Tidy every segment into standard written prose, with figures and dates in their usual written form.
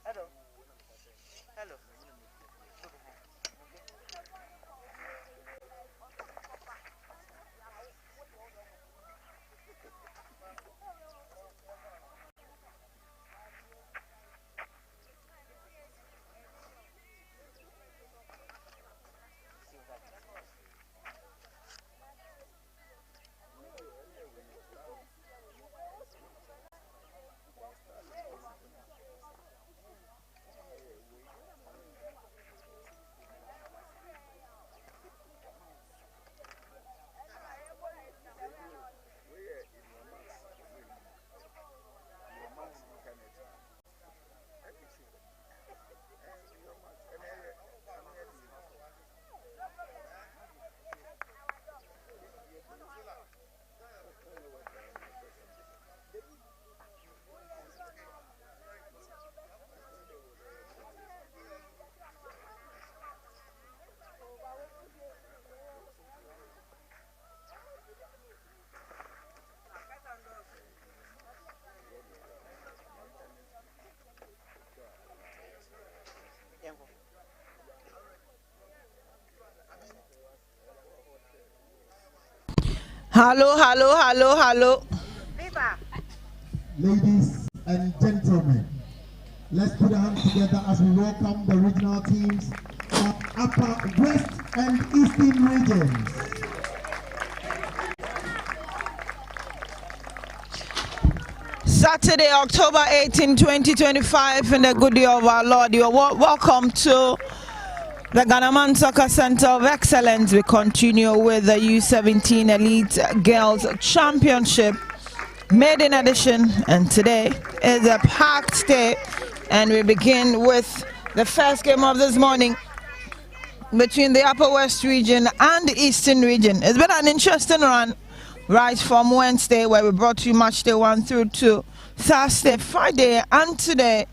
Hello. Hello, hello, hello, hello. Ladies and gentlemen, let's put our hands together as we welcome the regional teams from Upper West and Eastern regions. Saturday, October 18, 2025, in the good day of our Lord. You're welcome to the Ghana Soccer Center of Excellence. We continue with the U-17 Elite Girls Championship maiden edition, and today is a packed day, and we begin with the first game of this morning between the Upper West region and the Eastern region. It's been an interesting run right from Wednesday, where we brought you match day 1 through to Thursday, Friday, and today,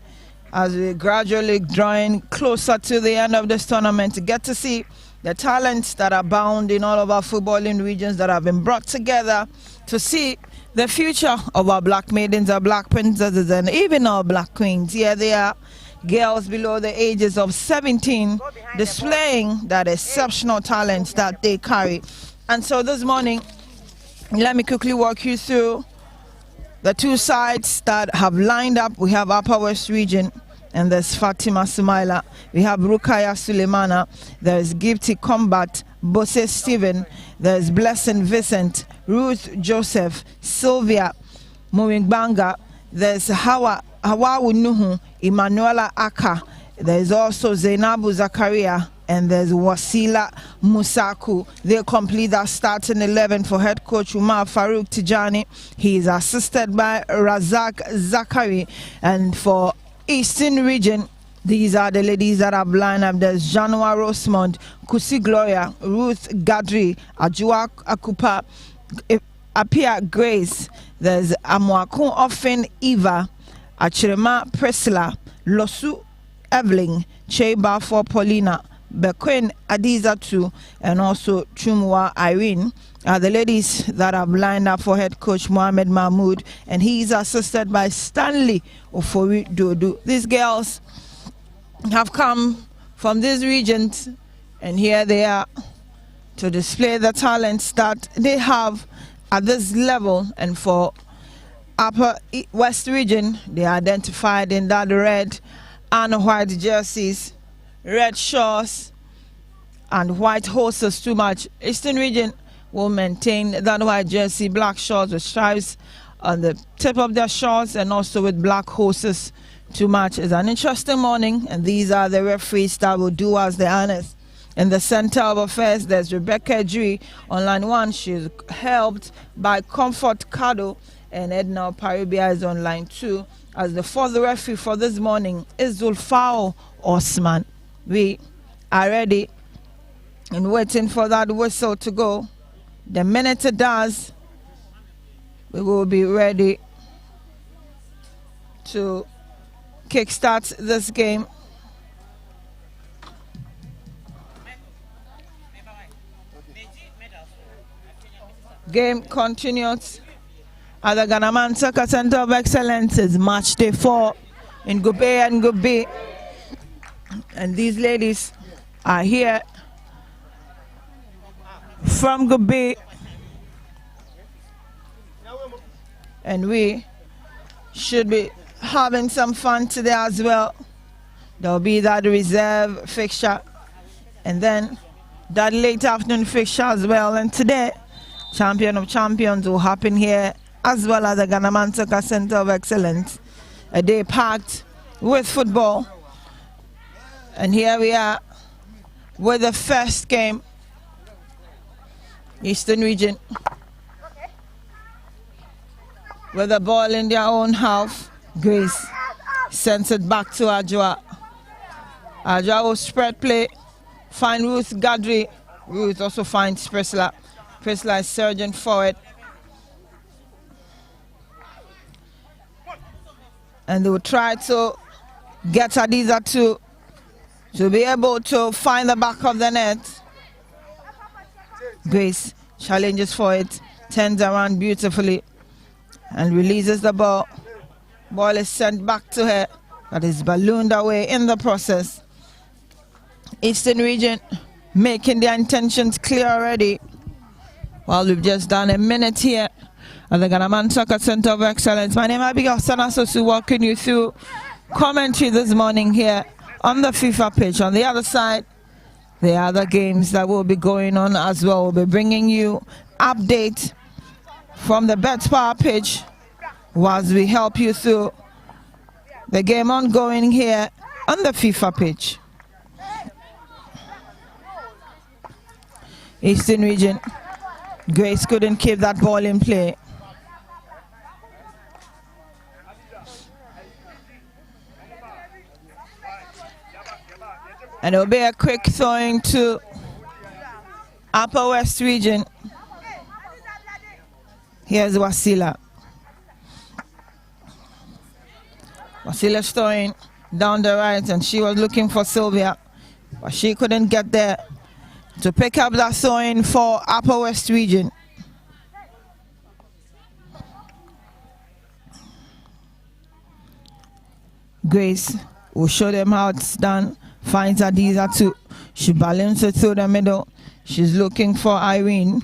as we gradually drawing closer to the end of this tournament, to get to see the talents that are bound in all of our footballing regions that have been brought together to see the future of our black maidens, our black princesses, and even our black queens. Here they are, girls below the ages of 17, displaying that exceptional talent that they carry. And so this morning, let me quickly walk you through the two sides that have lined up. We have Upper West region, and there's Fatima Sumaila. We have Rukaya Sulemana. There's Gifty Combat, Bose Stephen. There's Blessing Vincent, Ruth Joseph, Sylvia Muingbanga. There's Hawa Nuhu, Emanuela Aka. There's also Zainabu Zakaria, and there's Wasila Musaku. They complete that starting 11 for head coach Umar Farouk Tijani. He is assisted by Razak Zakari. And for Eastern region, these are the ladies that are lined up. There's Janua Rosemond, Kusi Gloria, Ruth Gadri, Ajua Akupa, Apia Grace. There's Amwakun Ofen Eva, Achirema Priscilla, Losu Evelyn, Cheba for Paulina, Bequin Adizatu, and also Chumwa Irene are the ladies that have lined up for head coach Mohamed Mahmoud, and he's assisted by Stanley Ofori Dodu. These girls have come from these regions, and here they are to display the talents that they have at this level. And for Upper West region, they are identified in that red and white jerseys, red shorts and white horses too much. Eastern region will maintain that white jersey, black shorts with stripes on the tip of their shorts, and also with black horses too much. It's an interesting morning, and these are the referees that will do us the honors. In the center of affairs, there's Rebecca Dri on line 1. She's helped by Comfort Kado, and Edna Paribia is on line 2. As the fourth referee for this morning is Zulfao Osman. We are ready and waiting for that whistle to go. The minute it does, we will be ready to kickstart this game. Game continues at the Ghana Soccer Center of Excellence. It's match day 4 in Group A and Group B. And these ladies are here from Group B. And we should be having some fun today as well. There will be that reserve fixture and then that late afternoon fixture as well. And today, Champion of Champions will happen here as well as the Ghana Soccer Center of Excellence. A day packed with football. And here we are with the first game. Eastern Region with the ball in their own half. Grace sends it back to Ajwa. Ajwa will spread play, find Ruth Gadri. Ruth also finds Priscilla. Priscilla is surging forward. And they will try to get Adiza to be able to find the back of the net. Grace challenges for it, turns around beautifully and releases the ball. Ball is sent back to her, that is ballooned away in the process. Eastern Region making their intentions clear already. Well, we've just done a minute here at the Ghana Soccer Center of Excellence. My name is Abigail Sanasosu, walking you through commentary this morning here on the FIFA pitch. On the other side, the other games that will be going on as well. We'll be bringing you update from the Bet Power pitch whilst we help you through the game ongoing here on the FIFA pitch. Eastern Region, Grace couldn't keep that ball in play. And it'll be a quick throwing to Upper West Region. Here's Wasila. Wasila's throwing down the right, and she was looking for Sylvia, but she couldn't get there to pick up that throwing for Upper West Region. Grace will show them how it's done. Finds Adiza too. She balances it through the middle. She's looking for Irene.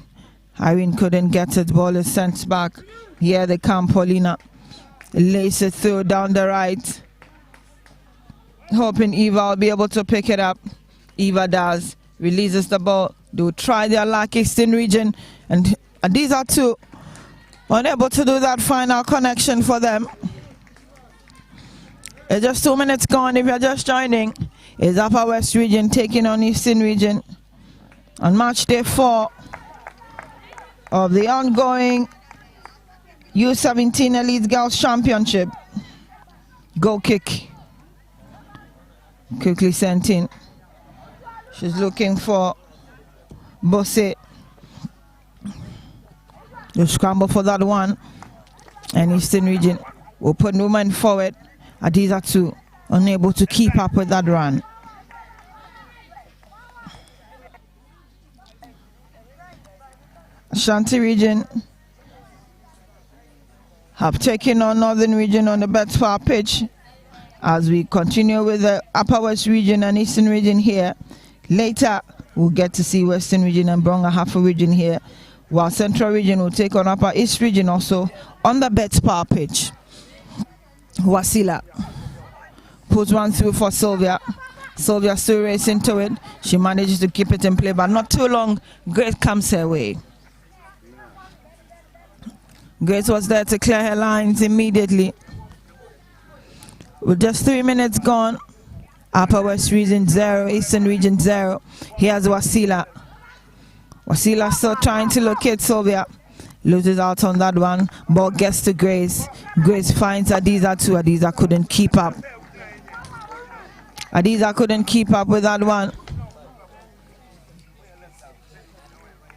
Irene couldn't get it. Ball is sent back. Here they come, Paulina. Lays it through down the right. Hoping Eva will be able to pick it up. Eva does. Releases the ball. They will try their luck, Eastern Region. And Adiza too. Unable to do that final connection for them. It's just 2 minutes gone if you're just joining. It's Upper West Region taking on Eastern Region on match day 4 of the ongoing U-17 Elite Girls Championship. Goal kick. Quickly sent in. She's looking for Bosse. They scramble for that one. And Eastern Region will put women forward. Adiza too, unable to keep up with that run. Ashanti Region have taken on Northern Region on the Bet Power pitch as we continue with the Upper West Region and Eastern Region here. Later, we'll get to see Western Region and Bronga Half Region here, while Central Region will take on Upper East Region also on the Bet Power pitch. Wasila puts one through for Sylvia. Sylvia still racing to it. She manages to keep it in play, but not too long. Grace comes her way. Grace was there to clear her lines immediately. With just 3 minutes gone, Upper West Region 0, Eastern Region 0. Here's Wasila. Wasila still trying to locate Sylvia. Loses out on that one. Ball gets to Grace. Grace finds Adiza too. Adiza couldn't keep up. Adiza couldn't keep up with that one.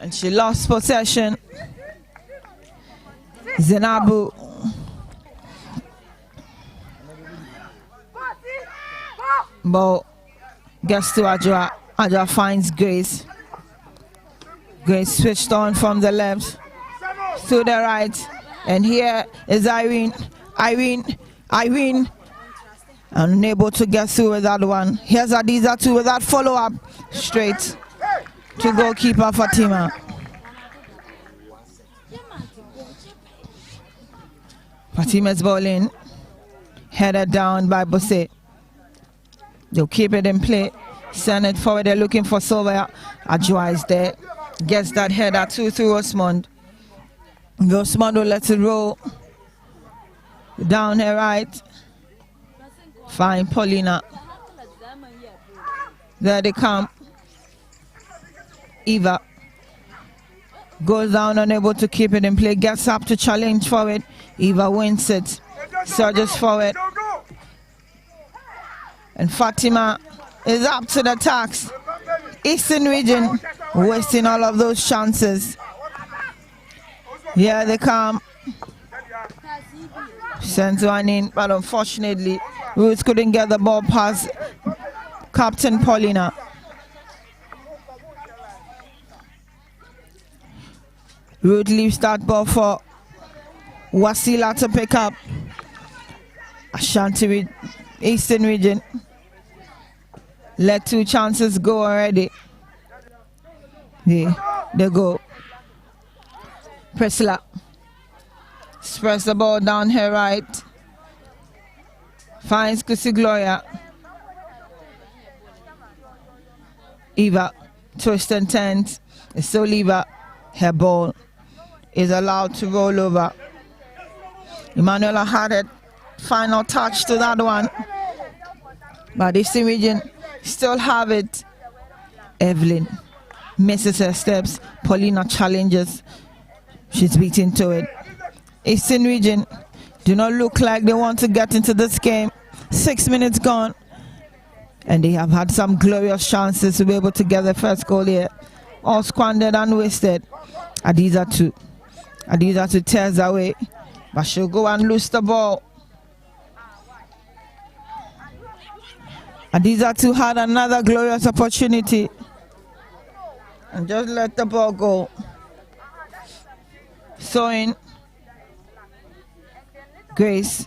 And she lost possession. Zainabu. But gets to Adjoa. Adjoa finds Grace. Grace switched on from the left to the right. And here is Irene. Irene. Unable to get through with that one. Here's Adiza too with that follow-up. Straight to goalkeeper Fatima. Fatima's bowling. Headed down by Bosse. They'll keep it in play. Send it forward. They're looking for Sylvia. Adjoa is there. Gets that header through Osmond. Osmond will let it roll. Down here right. Fine Paulina. There they come. Eva goes down, unable to keep it in play. Gets up to challenge forward. Eva wins it. Surges forward. And Fatima is up to the task. Eastern region wasting all of those chances. Here they come. Sends one in, but unfortunately, Ruth couldn't get the ball past Captain Paulina. Ruth leaves that ball for Wasila to pick up. Ashanti Eastern region let 2 chances go already. They go. Priscilla spreads the ball down here right. Finds Kusi Gloria. Eva twist and turns. It's still Eva. Her ball is allowed to roll over. Emanuela had it. Final touch to that one. But Eastern region still have it. Evelyn misses her steps. Paulina challenges. She's beaten to it. Eastern region do not look like they want to get into this game. 6 minutes gone. And they have had some glorious chances to be able to get the first goal here. All squandered and wasted. Adiza too tears away. But she'll go and lose the ball. Adiza too had another glorious opportunity. And just let the ball go. Throwing. Grace.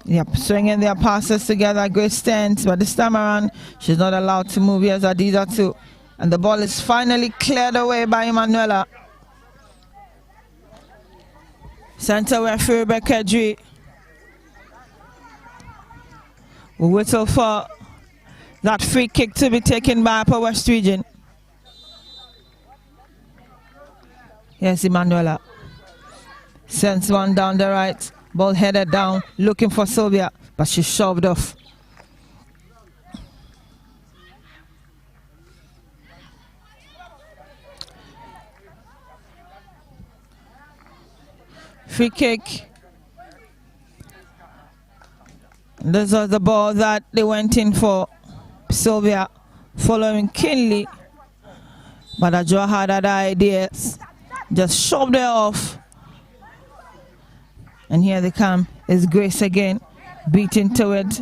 Yep, swinging their passes together. Grace stands, but this time around, she's not allowed to move. Here's Adiza too. And the ball is finally cleared away by Emanuela. Center referee Rebecca Dre. We whistle for that free kick to be taken by Upper West Region. Yes, Emanuela. Sends one down the right. Ball headed down, looking for Sylvia, but she shoved off. Free kick. This was the ball that they went in for. Sylvia following Kinley. But Adjoa had other ideas. Just shoved her off. And here they come. It's Grace again. Beating to it.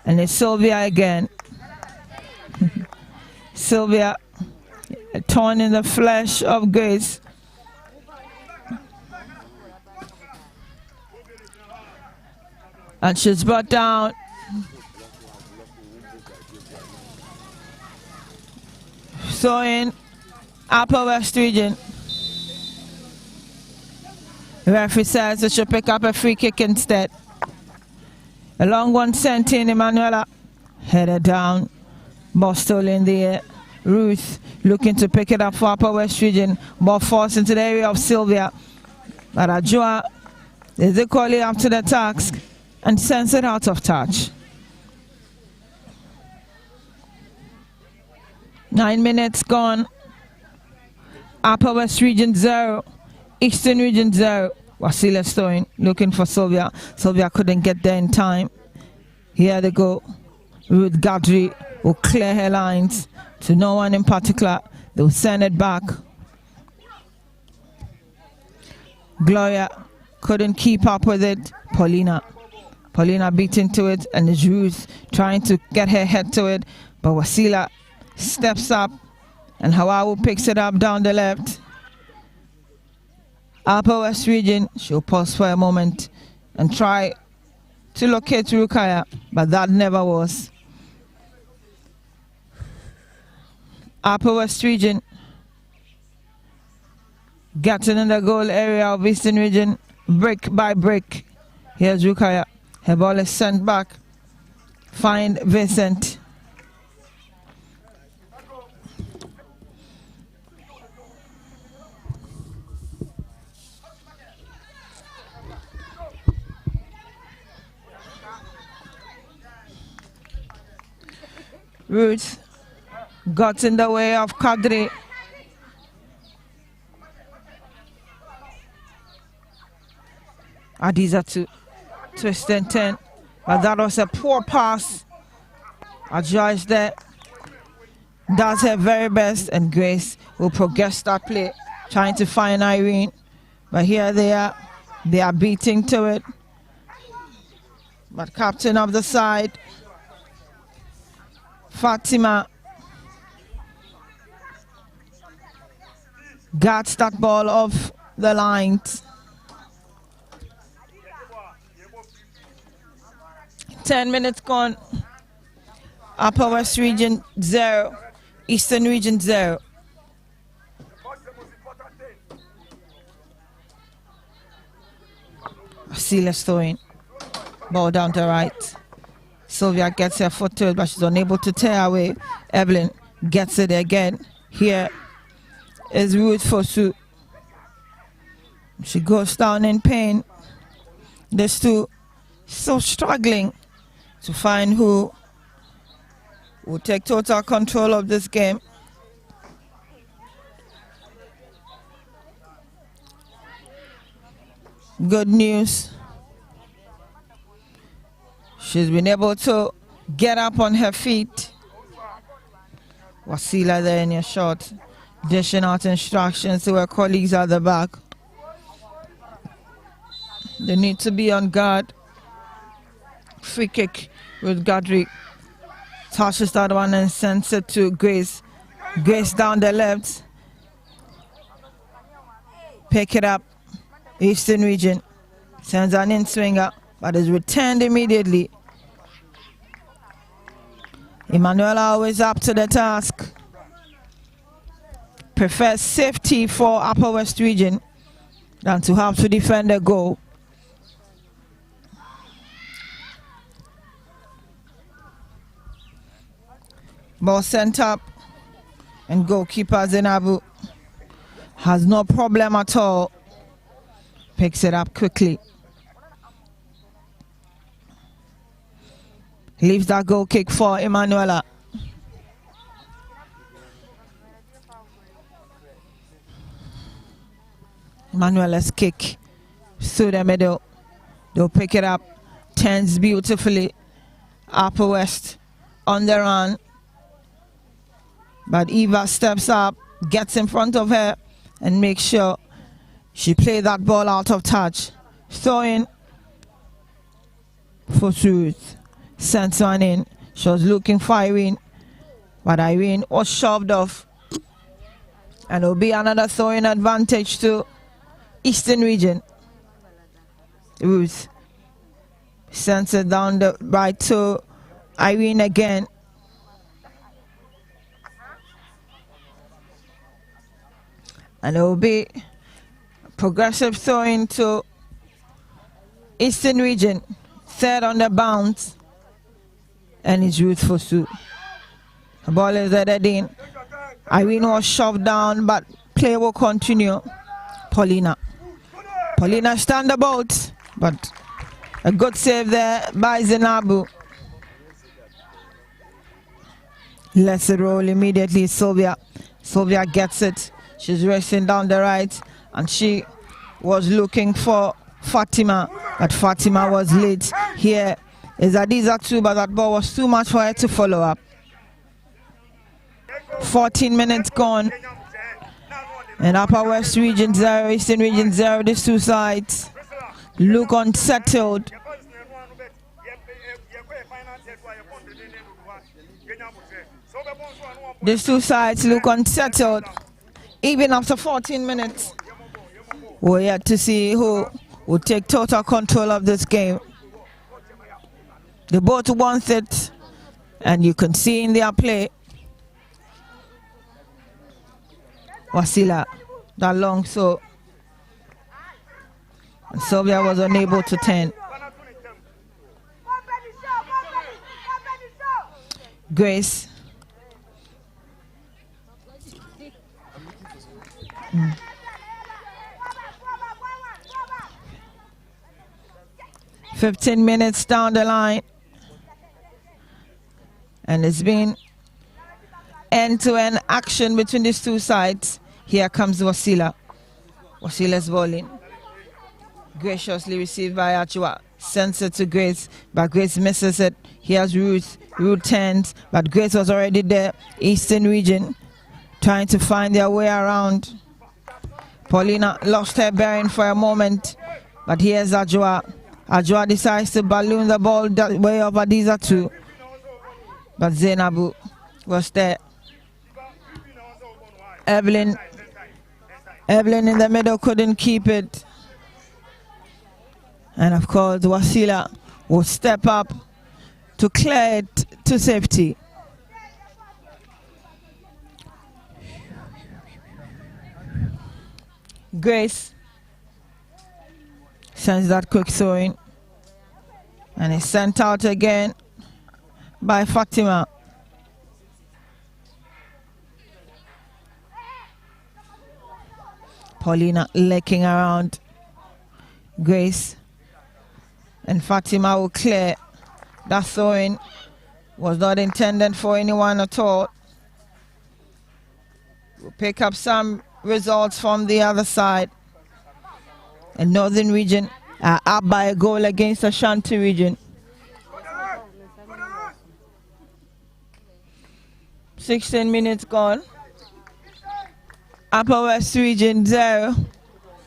And it's Sylvia again. Sylvia torn in the flesh of Grace. And she's brought down. So in Upper West Region. The referee says they should pick up a free kick instead. A long one sent in. Emanuela headed down. Ball still in the air. Ruth looking to pick it up for Upper West Region. Ball forced into the area of Sylvia. But Adjoa is equally up to the task and sends it out of touch. 9 minutes gone. Upper West Region 0. Eastern Region 0. Wasila Stone looking for Sylvia. Sylvia couldn't get there in time. Here they go. Ruth Gadri will clear her lines. to no one in particular. They'll send it back. Gloria couldn't keep up with it. Paulina beat into it, and it's Ruth trying to get her head to it, but Wasila steps up, and Hawawu picks it up down the left. Upper West Region, she'll pause for a moment and try to locate Rukaya, but that never was. Upper West Region getting in the goal area of Eastern Region, brick by brick. Here's Rukaya. Her ball is sent back. Find Vincent. Ruth got in the way of Kadri. Adiza to twist and turn, but that was a poor pass. Joyce there does her very best, and Grace will progress that play, trying to find Irene, but here they are beating to it. But captain of the side, Fatima, gets that ball off the lines. 10 minutes gone. Upper West Region 0, Eastern Region 0. Silas throwing. Ball down to right. Sylvia gets her foot to it, but she's unable to tear away. Evelyn gets it again. Here is Ruth Fosu. She goes down in pain. These two so struggling to find who will take total control of this game. Good news. She's been able to get up on her feet. Wasila there in your shot, dishing out instructions to her colleagues at the back. They need to be on guard. Free kick with Godric. Touches that one and sends it to Grace. Grace down the left. Pick it up. Eastern Region. Sends an in-swinger, but is returned immediately. Emanuela always up to the task. Prefers safety for Upper West Region than to have to defend a goal. Ball sent up, and goalkeeper Zenabu has no problem at all. Picks it up quickly. Leaves that goal kick for Emanuela. Emanuela's kick through the middle. They'll pick it up. Turns beautifully. Upper West on the run. But Eva steps up, gets in front of her, and makes sure she played that ball out of touch. Throwing for Ruth. Sends one in. She was looking for Irene, but Irene was shoved off. And it will be another throwing advantage to Eastern Region. Ruth sends it down the right to Irene again. And it will be progressive throwing to Eastern Region. Third on the bounce. And it's Ruth Fosu. The ball is headed in. Irene was shoved down, but play will continue. Paulina stand about, but a good save there by Zenabu. Let's roll immediately. Sylvia gets it. She's racing down the right, and she was looking for Fatima, but Fatima was late. Here is Adiza too, but that ball was too much for her to follow up. 14 minutes gone. And Upper West Region 0, Eastern Region 0, these two sides look unsettled. These two sides look unsettled. Even after 14 minutes, we're yet to see who will take total control of this game. They both want it, and you can see in their play. Wasila, that long so. And Sylvia was unable to turn. Grace. 15 minutes down the line. And it's been end-to-end action between these two sides. Here comes Wasila. Wasila's bowling. Graciously received by Achua. Sends it to Grace, but Grace misses it. Here's Ruth. Ruth turns, but Grace was already there. Eastern Region trying to find their way around. Paulina lost her bearing for a moment, but here's Ajua. Ajua decides to balloon the ball that way over these are two. But Zainabu was there. Evelyn in the middle couldn't keep it. And of course, Wasila will step up to clear it to safety. Grace sends that quick throwing, and it's sent out again by Fatima. Paulina licking around Grace, and Fatima will clear. That throwing was not intended for anyone at all. We'll pick up some results from the other side. And Northern Region are up by a goal against Ashanti Region. 16 minutes gone. Upper West Region 0,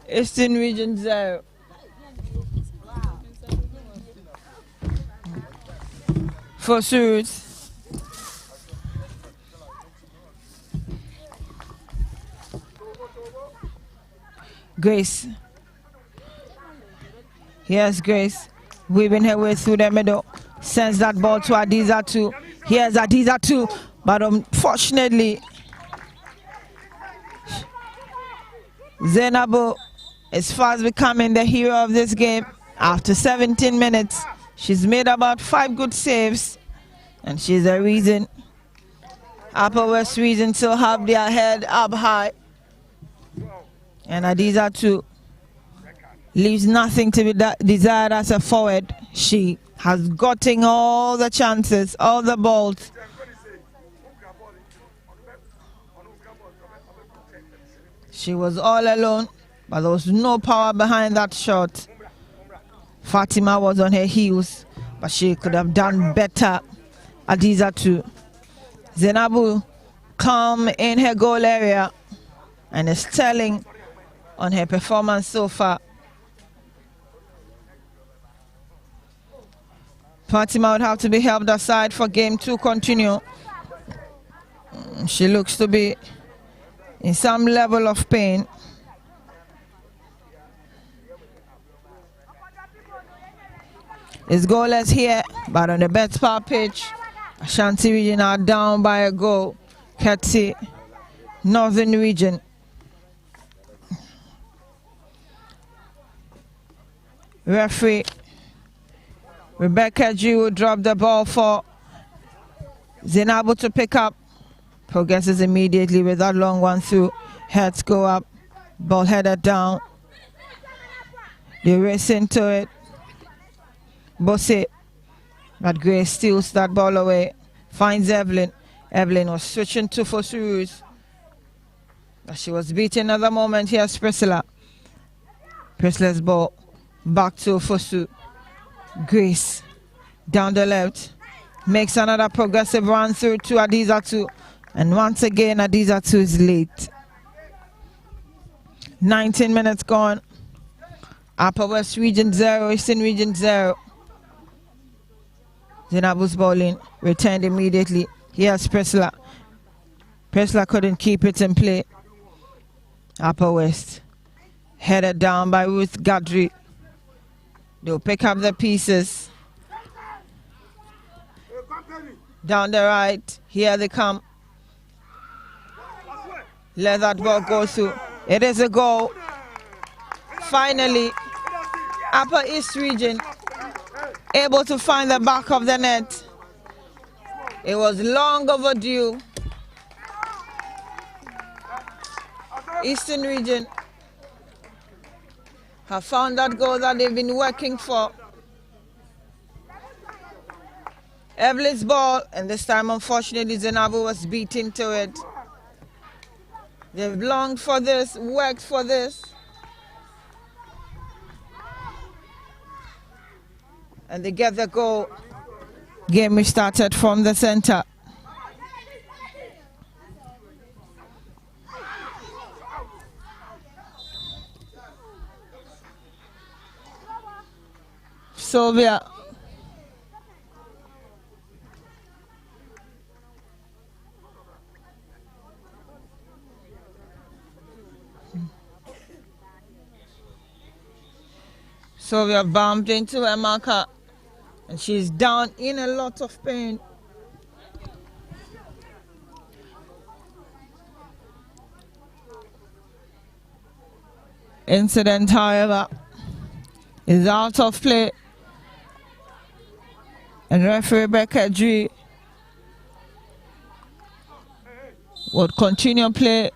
Eastern Region 0. For Suits. Grace. Here's Grace, weaving her way through the middle. Sends that ball to Adiza 2. Here's Adiza 2, but unfortunately, Zainabu is fast becoming the hero of this game. After 17 minutes, she's made about 5 good saves, and she's the reason Upper West Region still have their head up high. And Adiza 2 leaves nothing to be desired as a forward. She has gotten all the chances, all the balls. She was all alone, but there was no power behind that shot. Fatima was on her heels, but she could have done better. Adiza too. Zainabu calm in her goal area and is telling on her performance so far. Fatima would have to be helped aside for game to continue. She looks to be in some level of pain. It's goalless here, but on the bet power pitch, Ashanti Region are down by a goal. Ketsi, Northern Region. Referee Rebecca G will drop the ball for Zainabu to pick up. Progresses immediately with that long one through. Heads go up, ball headed down. They race into it. Bosse, but Grace steals that ball away. Finds Evelyn. Evelyn was switching to Fosurus, but she was beaten another moment. Here's Priscilla. Priscilla's ball back to Fosu. Grace down the left makes another progressive run through to Adiza 2. And once again, Adiza 2 is late. 19 minutes gone. Upper West Region 0, Eastern Region 0. Zainabu's bowling, returned immediately. Here's Presla. Presla couldn't keep it in play. Upper West. Headed down by Ruth Gadri. They'll pick up the pieces. Down the right. Here they come. Let that ball go through. It is a goal. Finally, Upper East Region able to find the back of the net. It was long overdue. Eastern Region have found that goal that they've been working for. Evelyn's ball, and this time unfortunately Zainabu was beaten to it. They've longed for this, worked for this. And they get the goal. Game restarted from the center. Sylvia. Sylvia bumped into her marker and she's down in a lot of pain. Incident, however, is out of play. And referee Rebecca G would continue play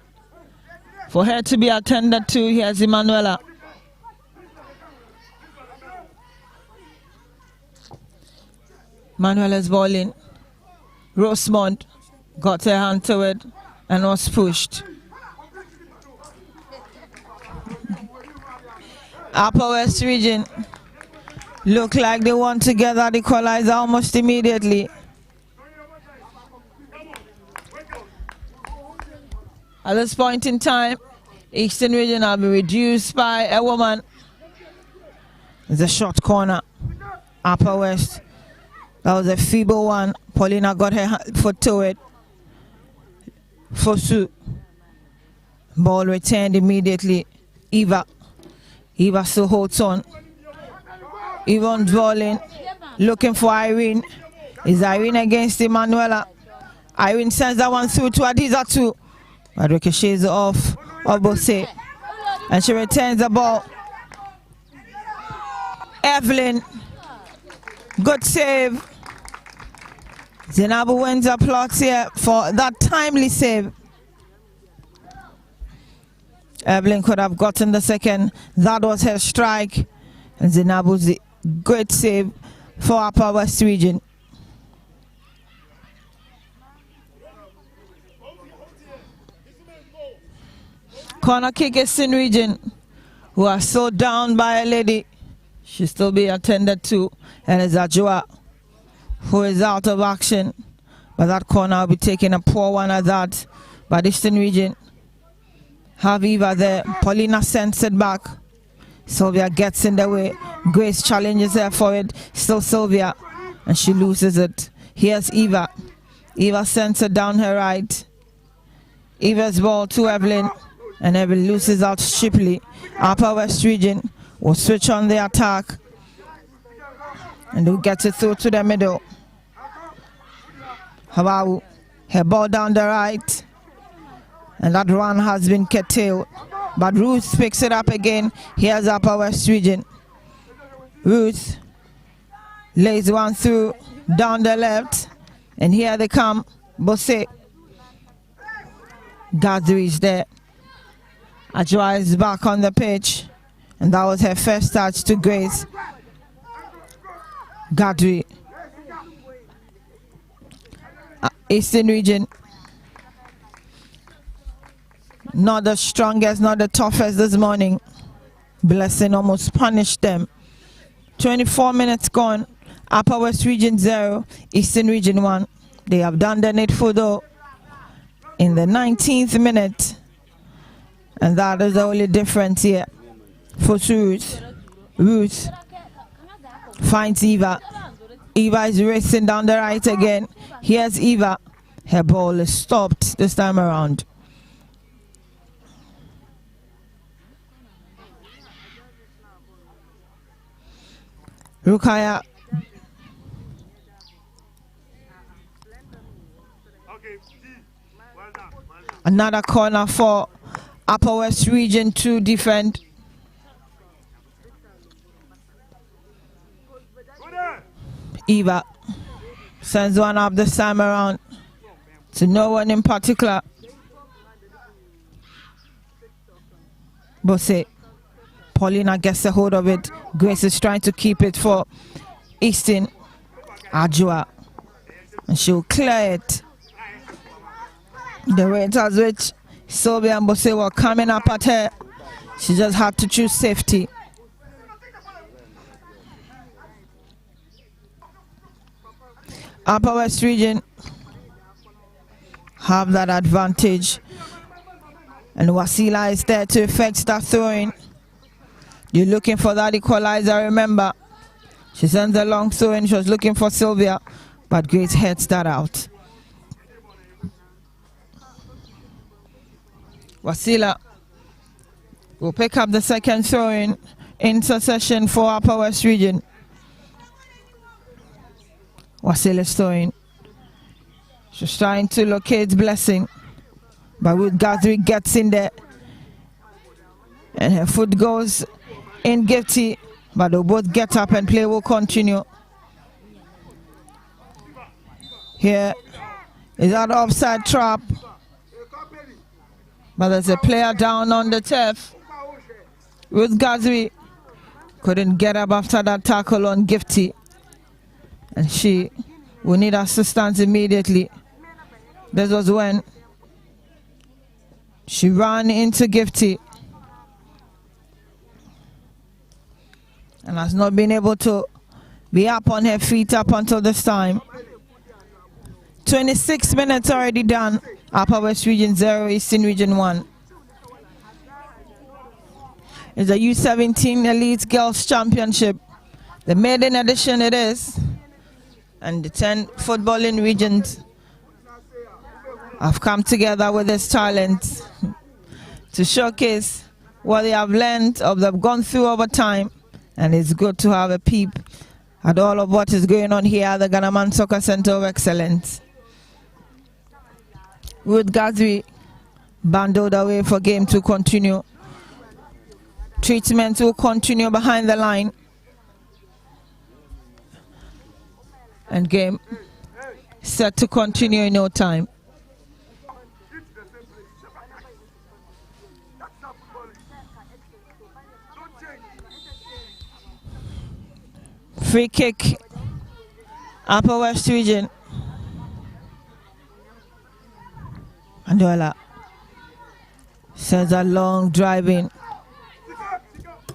for her to be attended to. Here's Emanuela. Manuela's bowling. Rosemont got her hand to it and was pushed. Upper West Region look like they want to get that equalizer almost immediately. At this point in time, Eastern Region will be reduced by a woman. It's a short corner. Upper West. That was a feeble one. Paulina got her foot to it. Fosu. Ball returned immediately. Eva still holds on. Yvonne's bowling. Looking for Irene. Is Irene against Emanuela? Irene sends that one through to Adiza too. But ricochets off Obose. And she returns the ball. Evelyn. Good save. Zainabu wins applause here for that timely save. Evelyn could have gotten the second. That was her strike. And Zainabu's great save for Upper West Region. Corner kick Eastern Region, who are so down by a lady. She'll still be attended to. And it's Ajua, who is out of action. But that corner will be taking a poor one at that. But Eastern Region have Eva there. Paulina sends it back. Sylvia gets in the way. Grace challenges her for it. Still Sylvia. And she loses it. Here's Eva. Eva sends it down her right. Eva's ball to Evelyn. And Evelyn loses out cheaply. Upper West Region will switch on the attack. And they'll get it through to the middle. Hawaii, her ball down the right. And that run has been curtailed. But Ruth picks it up again. Here's Upper West Region. Ruth lays one through down the left. And here they come. Bosse. Gadri is there. Ajwa is back on the pitch. And that was her first touch to Grace. Gadri. Eastern Region. Not the strongest, not the toughest this morning. Blessing almost punished them. 24 minutes gone. Upper West Region 0, Eastern Region 1. They have done the needful though. in the 19th minute. And that is the only difference here for Ruth. Ruth finds Eva. Eva is racing down the right again. Here's Eva. Her ball is stopped this time around. Rukaya. Another corner for Upper West Region to defend. Eva sends one up this time around to no one in particular. Bosse. Paulina gets a hold of it. Grace is trying to keep it for Easton. Ajua. And she'll clear it. The rate at which Sylvia and Bosse were coming up at her, she just had to choose safety. Upper West Region have that advantage. And Wasila is there to effect that throwing. You're looking for that equalizer, remember. She sends a long throwing. She was looking for Sylvia, but Grace heads that out. Wasila will pick up the second throwing in succession for Upper West Region. Wasila's throwing. She's trying to locate Blessing, but Ruth Guthrie gets in there. And her foot goes in Gifty, but they'll both get up and play will continue. Here is that offside trap. But there's a player down on the turf. Ruth Guthrie couldn't get up after that tackle on Gifty. And she will need assistance immediately. This was when she ran into Gifty and has not been able to be up on her feet up until this time. 26 minutes already done. Upper West Region 0, Eastern Region 1. It's the U-17 Elite Girls Championship. The maiden edition it is. And the 10 footballing regions have come together with this talent to showcase what they have learned or they've gone through over time. And it's good to have a peep at all of what is going on here at the Ghana Soccer Center of Excellence. Ruth Guthrie bundled away for game to continue. Treatment will continue behind the line. And game set to continue in no time. Free kick, Upper West Region. Andola sends a long driving,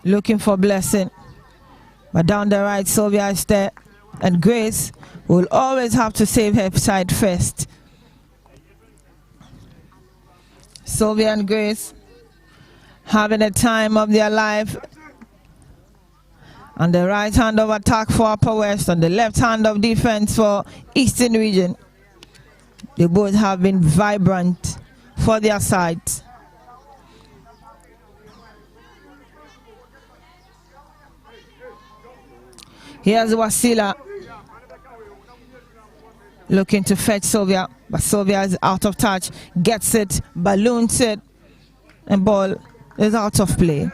looking for Blessing. But down the right, Sylvia is there. And Grace will always have to save her side first. Sylvia and Grace having a time of their life. On the right hand of attack for Upper West, on the left hand of defense for Eastern Region. They both have been vibrant for their sides. Here's Wasila looking to fetch Sylvia, but Sylvia is out of touch, gets it, balloons it, and ball is out of play.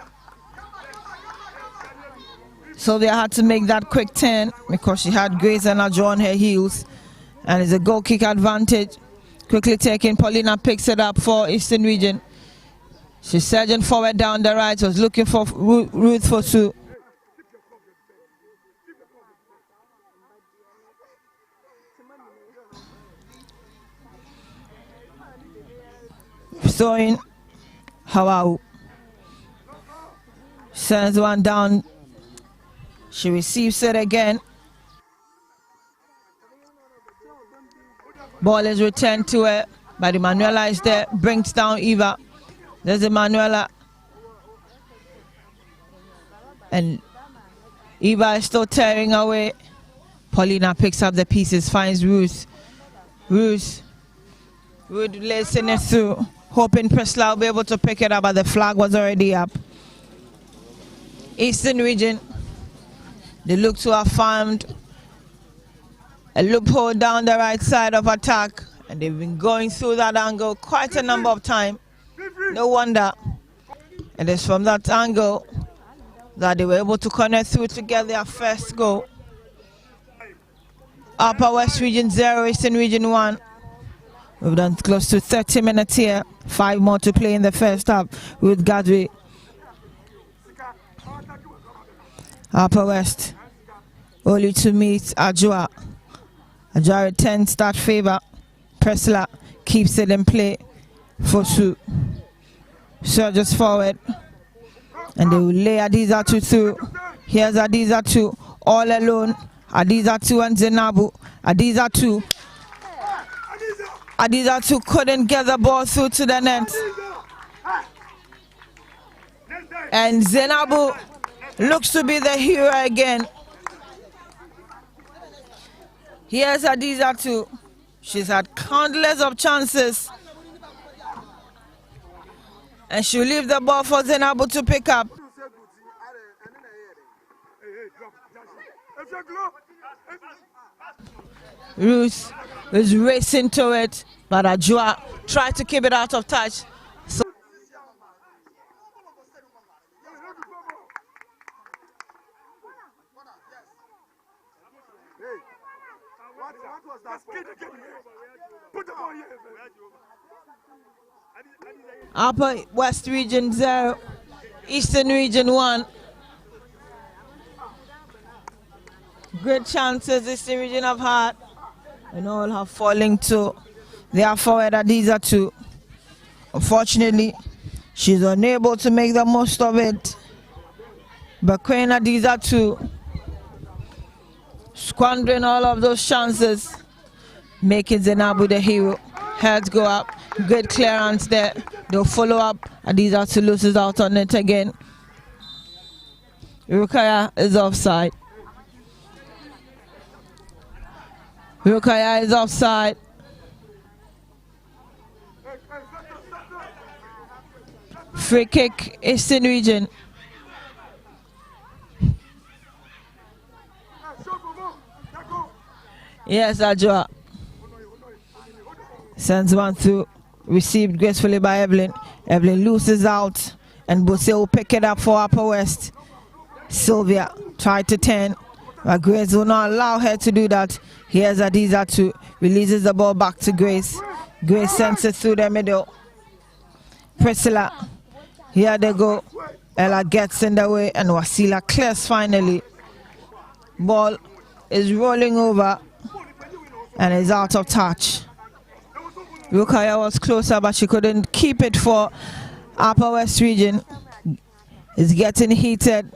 Sylvia had to make that quick turn because she had Grace and Ajo on her heels. And it's a goal kick advantage. Quickly taken, Paulina picks it up for Eastern Region. She's surging forward down the right, was looking for Ruth Fosu. Throwing Hawau. Sends one down. She receives it again. Ball is returned to her. But Emanuela is there, brings down Eva. There's Emanuela. And Eva is still tearing away. Paulina picks up the pieces, finds Ruth. Ruth lacing it through, hoping Priscilla will be able to pick it up, but the flag was already up. Eastern region, they look to have found a loophole down the right side of attack, and they've been going through that angle quite a number of times. No wonder. And it's from that angle that they were able to connect through to get their first goal. Upper West Region 0, Eastern Region 1. We've done close to 30 minutes here. 5 more to play in the first half with Gadri. Upper West, only to meet Ajua. Ajua returns that favor. Presla keeps it in play for Su. Surges forward. And they will lay Adizatu through. Here's Adizatu all alone. Adizatu and Zenabu. Adizatu couldn't get the ball through to the net. And Zenabu looks to be the hero again. Here's Adizatu. She's had countless of chances. And she'll leave the ball for Zenabu to pick up. Ruth is racing to it, but Ajua tried to keep it out of touch. So Upper West Region 0, Eastern Region 1. Great chances Eastern Region have had, and all have fallen to their forward Adizatu. Unfortunately, she's unable to make the most of it. But Queen Adizatu squandering all of those chances, making Zenabu the hero. Heads go up, good clearance there. They'll follow up. Adizatu loses out on it again. Rukaya is offside. Rukaya is offside. Free kick, Eastern Region. Yes, Ajua sends one through, received gracefully by Evelyn. Evelyn loses out, and Bose will pick it up for Upper West. Sylvia tried to turn, but Grace will not allow her to do that. Here's Adizatu, releases the ball back to Grace. Grace sends it through the middle. Priscilla, here they go. Ella gets in the way, and Wasila clears finally. Ball is rolling over and is out of touch. Rukaya was closer, but she couldn't keep it for Upper West Region. It's getting heated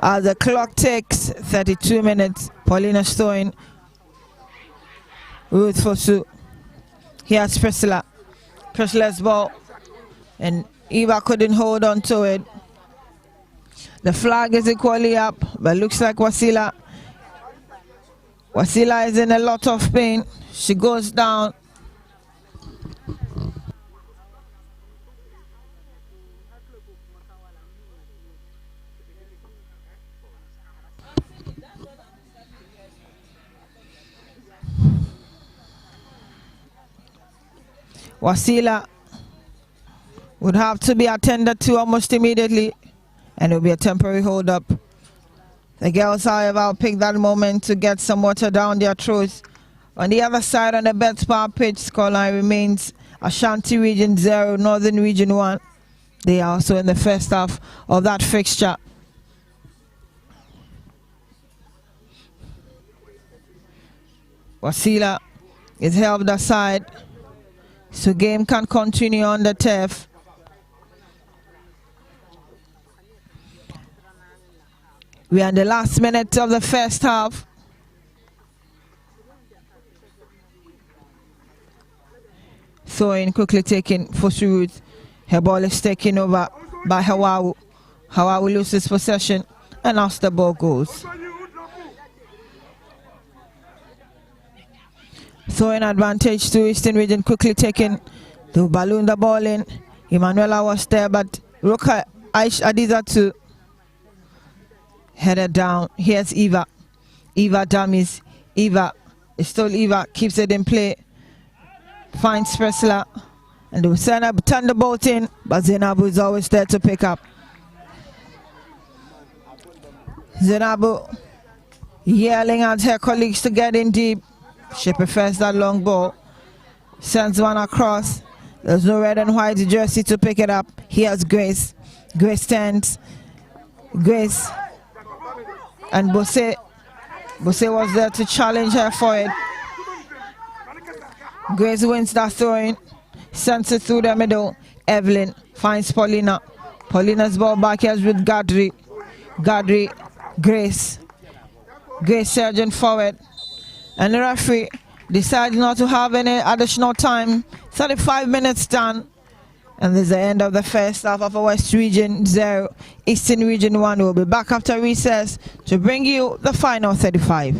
as the clock takes 32 minutes. Paulina Stoin, Ruth Fosu. Here's Priscilla. Priscilla's ball, and Eva couldn't hold on to it. The flag is equally up, but looks like Wasila is in a lot of pain. She goes down. Wasila would have to be attended to almost immediately, and it will be a temporary hold up. The girls, however, will pick that moment to get some water down their throats. On the other side, on the Betspa pitch, scoreline remains Ashanti Region 0, Northern Region 1. They are also in the first half of that fixture. Wasila is held aside, so game can continue on the turf. We are in the last minute of the first half. Throwing quickly taken for Ruth. Her ball is taken over by Hawawu. Hawawu loses possession and off the ball goes. Throwing advantage to Eastern Region, quickly taken to balloon the ball in. Emanuela was there, but Roka Adiza to headed down. Here's Eva. Eva dummies. Eva is still Eva, keeps it in play. Finds Presla. And they will send a thunderbolt in, but Zenabu is always there to pick up. Zenabu yelling at her colleagues to get in deep. She prefers that long ball. Sends one across. There's no red and white jersey to pick it up. Here's Grace. Grace stands. Grace and Bose. Bose was there to challenge her for it. Grace wins that throwing. Sends it through the middle. Evelyn finds Paulina. Paulina's ball back here with Gadri. Gadri, Grace. Grace surging forward. And the referee decided not to have any additional time. 35 minutes done. And this is the end of the first half of West Region 0, Eastern Region 1. We'll be back after recess to bring you the final 35.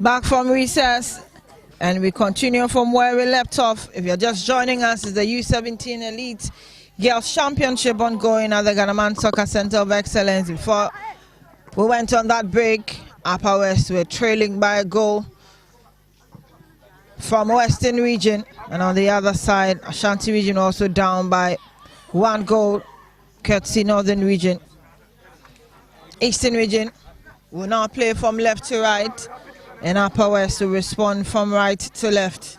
Back from recess, and we continue from where we left off. If you're just joining us, it's the U-17 Elite Girls Championship ongoing at the Ghana Soccer Center of Excellence. Before we went on that break, Upper West were trailing by a goal from Western Region, and on the other side, Ashanti Region also down by 1 goal, courtesy Northern Region. Eastern Region will now play from left to right, and Upper West will respond from right to left.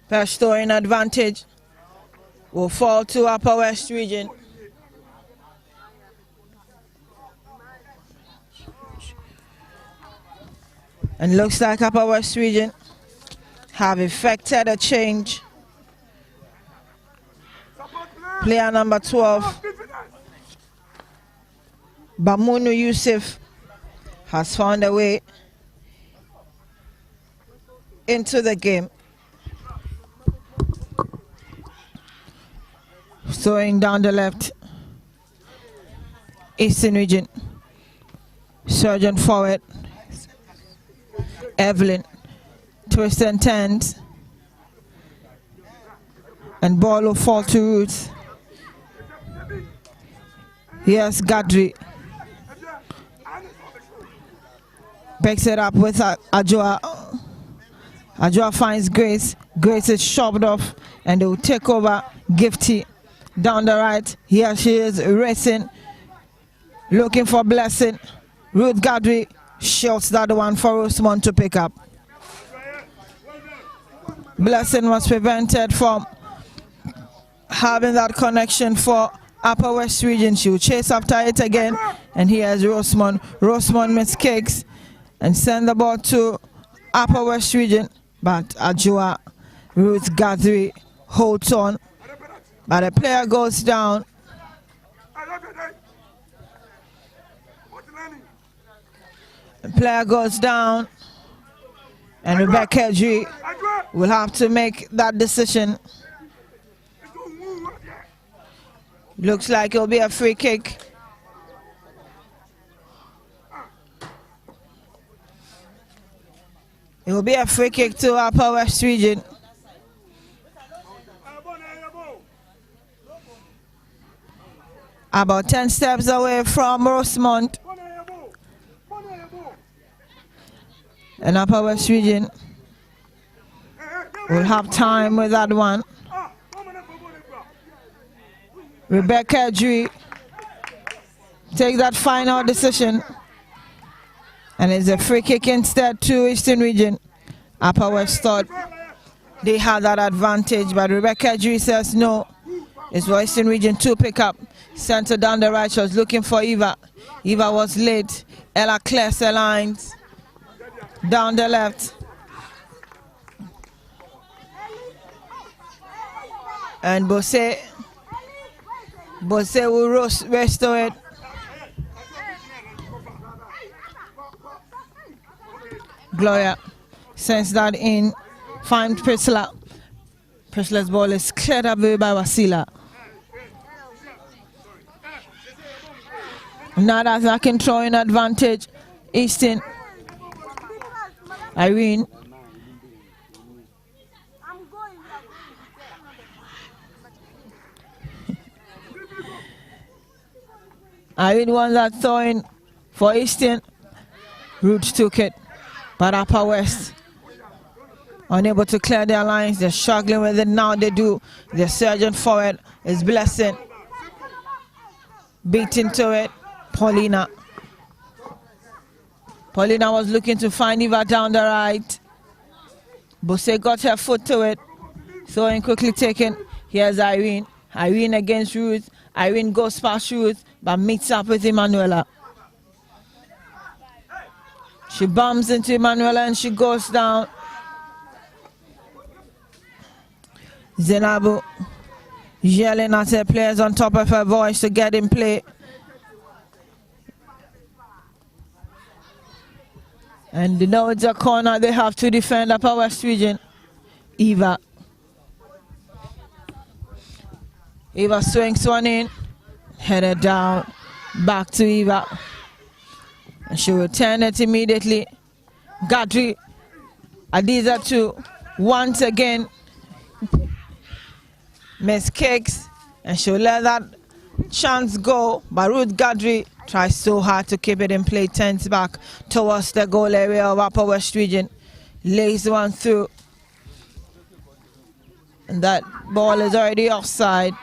First throwing advantage will fall to Upper West Region. And looks like Upper West Region have effected a change. Player number 12, Bamunu Yusuf, has found a way into the game. Throwing down the left, Eastern Region, surgeon forward, Evelyn, twist and turns, and ball will fall to Ruth. Here's Gadri, picks it up with Ajua. Ajua finds Grace. Grace is shoved off, and they will take over. Gifty down the right. Here she is racing, looking for Blessing. Ruth Gadri shoots that one for Rosemont to pick up. Blessing was prevented from having that connection for Upper West Region. She will chase after it again, and here's Rosemont. Rosemont miskicks and send the ball to Upper West Region, but Ajua, Ruth Gadri holds on, but the player goes down. The player goes down, and Rebecca G will have to make that decision. Looks like it'll be a free kick. It will be a free kick to Upper West Region. About 10 steps away from Rosemont. And Upper West Region will have time with that one. Rebecca Dre take that final decision, and it's a free kick instead to Eastern Region. Upper West thought they had that advantage, but Rebecca Dre says no. It's for Eastern Region to pick up. Center down the right, she was looking for Eva. Eva was late. Ella clears the lines. Down the left. And Bosse will restore it. Gloria sends that in. Find Priscilla. Priscilla's ball is cleared up by Wasila. Now that's attacking throwing advantage. Easton. Irene. Irene won that throwing for Easton. Roots took it, but Upper West unable to clear their lines. They're struggling with it now. They do. The surgeon forward is Blessing. Beat into it. Paulina was looking to find Eva down the right. Bosse got her foot to it. Throwing quickly taken. Here's Irene. Irene against Ruth. Irene goes past Ruth, but meets up with Emanuela. She bumps into Emanuela and she goes down. Zenabu yelling at her players on top of her voice to get in play. And now it's a corner they have to defend Upper West Region. Eva swings one in, headed down, back to Eva. And she will turn it immediately. Gadri, Adiza two, once again. Miss kicks, and she'll let that chance go. But Ruth Gadri tries so hard to keep it in play, turns back towards the goal area of Upper West Region. Lays one through. And that ball is already offside.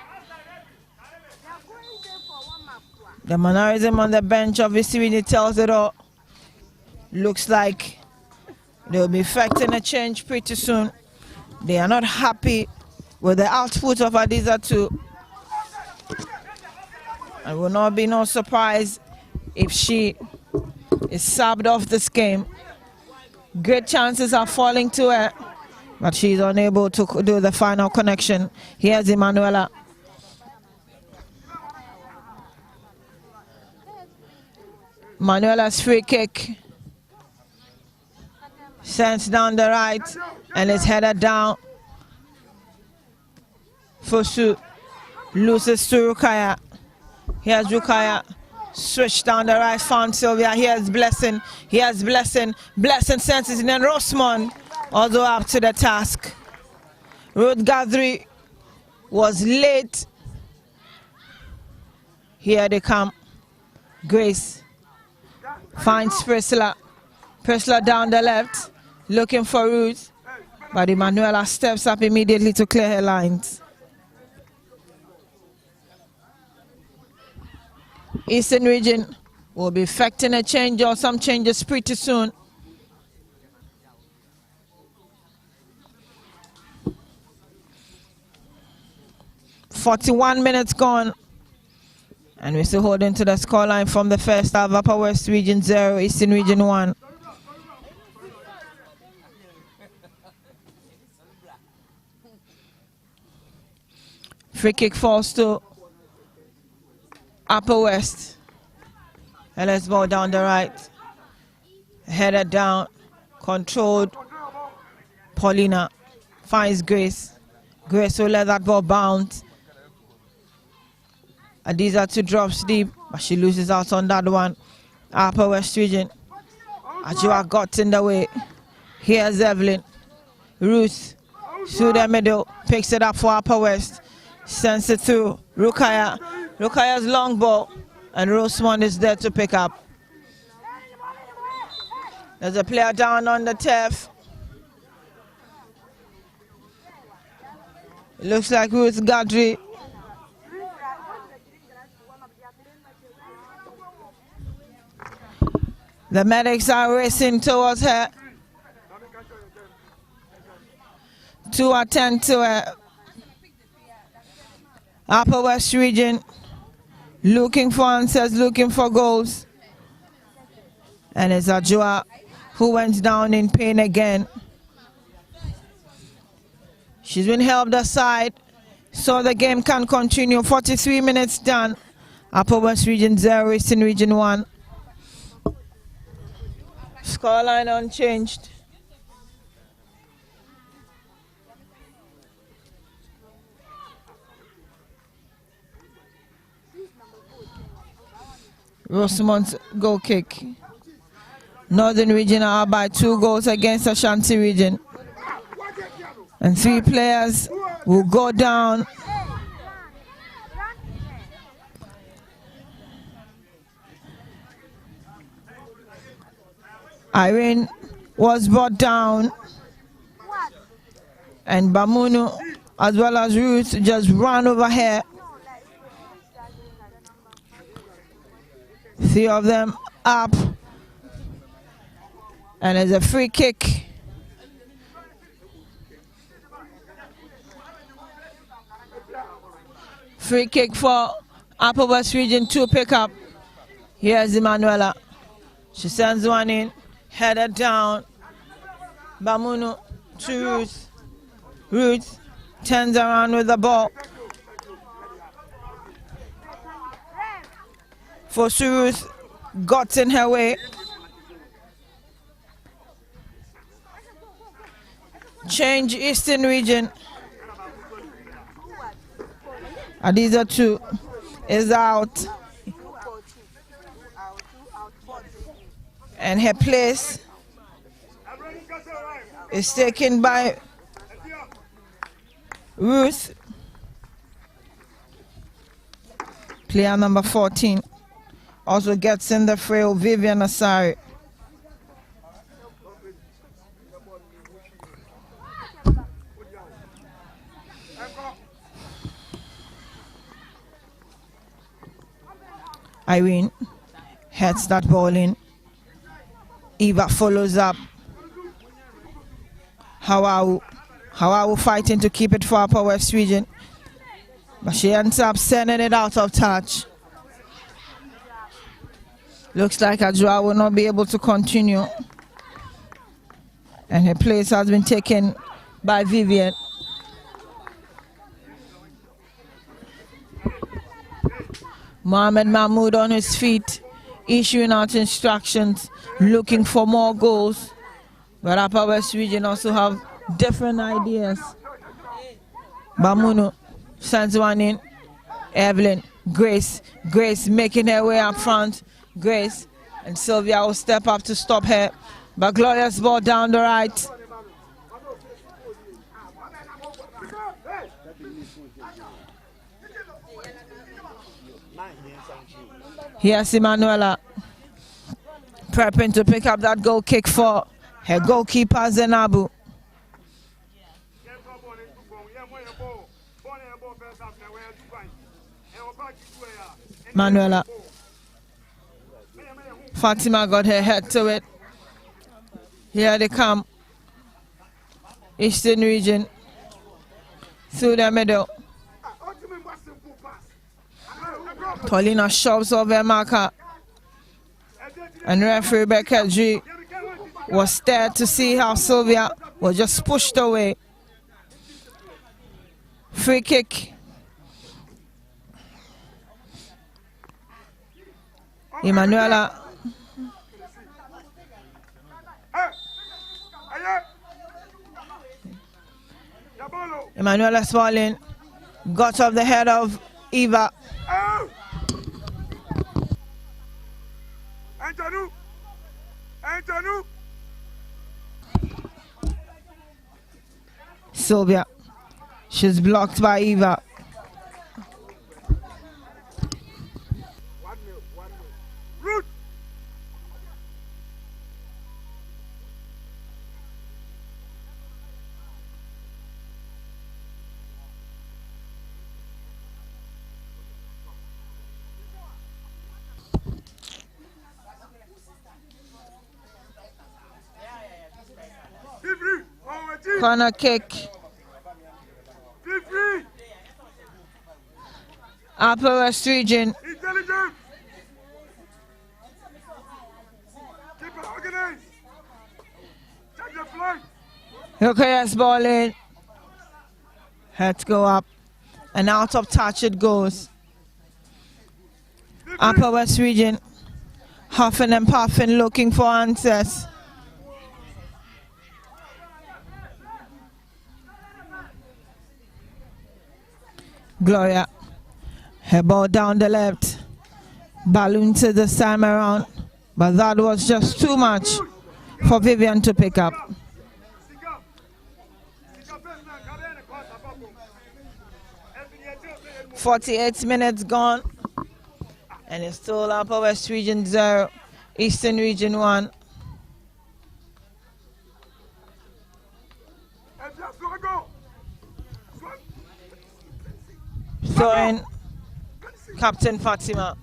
The mannerism on the bench obviously really tells it all. Looks like they'll be effecting a change pretty soon. They are not happy with the output of Adiza 2. And will not be no surprise if she is subbed off this game. Great chances are falling to her, but she's unable to do the final connection. Here's Emanuela. Manuela's free kick. Sends down the right and is headed down. Fosu loses to Rukaya. Here's Rukaya. Switch down the right, found Sylvia. Here's Blessing. Blessing sends it in, and Rosemond also up to the task. Ruth Guthrie was late. Here they come. Grace finds Priscilla. Priscilla down the left, looking for Ruth. But Emanuela steps up immediately to clear her lines. Eastern Region will be effecting a change or some changes pretty soon. "41 minutes gone, and we're still holding to the scoreline from the first half. Upper West Region 0, Eastern Region 1. Free kick falls to Upper West. And let's go down the right. Headed down, controlled. Paulina finds Grace. Grace will let that ball bounce. Adiza 2 drops deep, but she loses out on that one. Upper West Region. Ajua got in the way. Here's Evelyn. Ruth through the middle, picks it up for Upper West. Sends it through Rukaya. Rukaya's long ball, and Rosemond is there to pick up. There's a player down on the turf. It looks like Ruth Gadri. The medics are racing towards her to attend to her. Upper West Region looking for answers, looking for goals. And it's Ajua who went down in pain again. She's been helped aside, so the game can continue. 43 minutes done. Upper West Region 0, Eastern Region 1. Scoreline unchanged. Rosemond's goal kick. Northern Region are by 2 goals against Ashanti Region. And 3 players will go down. Irene was brought down. And Bamunu, as well as Ruth, just ran over here. 3 of them up. And there's a free kick. Free kick for Upper West Region 2 pickup. Here's Emanuela. She sends one in, headed down. Bamunu to Ruth. Ruth turns around with the ball. For Ruth got in her way. Change Eastern region. These are two. Is out. And her place is taken by Ruth. Player number 14 also gets in the fray of Vivian Asari. Irene heads that ball in. Eva follows up. Hawaii fighting to keep it for Upper West region, but she ends up sending it out of touch. Looks like Ajua will not be able to continue, and her place has been taken by Vivian. Mohamed Mahmoud on his feet, issuing out instructions, looking for more goals. But Upper West region also have different ideas. Bamunu sends one in. Evelyn, Grace making her way up front. Grace and Sylvia will step up to stop her. But Gloria's ball down the right. Here's Emanuela prepping to pick up that goal kick for her goalkeeper Zenabu. Manuela. Fatima got her head to it. Here they come. Eastern region. Through the middle. Paulina shoves over her marker. And referee Rebecca G was stared to see how Sylvia was just pushed away. Free kick. Emanuela. Emanuela Swallin got off the head of Eva. Sylvia. She's blocked by Eva. Corner kick. Upper West region. Yokoya's ball in. Heads go up. And out of touch it goes. Upper West region. Huffing and puffing, looking for answers. Gloria, her ball down the left, balloon to this time around, but that was just too much for Vivian to pick up. "48 minutes gone, and it's still Upper West Region 0, Eastern Region 1. Throwing Captain Fatima.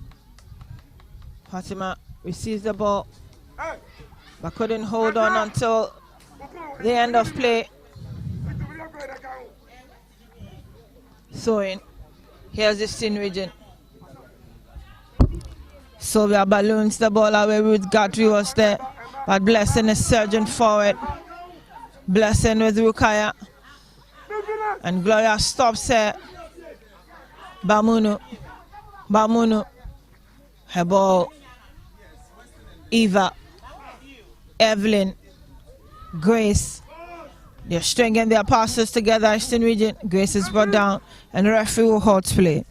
Fatima receives the ball, but couldn't hold on until the end of play. Throwing. Here's the Eastern region. Sylvia balloons the ball away. Ruth Guthrie was there, but Blessing is surging forward. Blessing with Rukaya. And Gloria stops her. Bamunu. Her ball. Eva. Evelyn. Grace. They're stringing their passes together. Eastern Region. Grace is brought down, and the referee will halt play.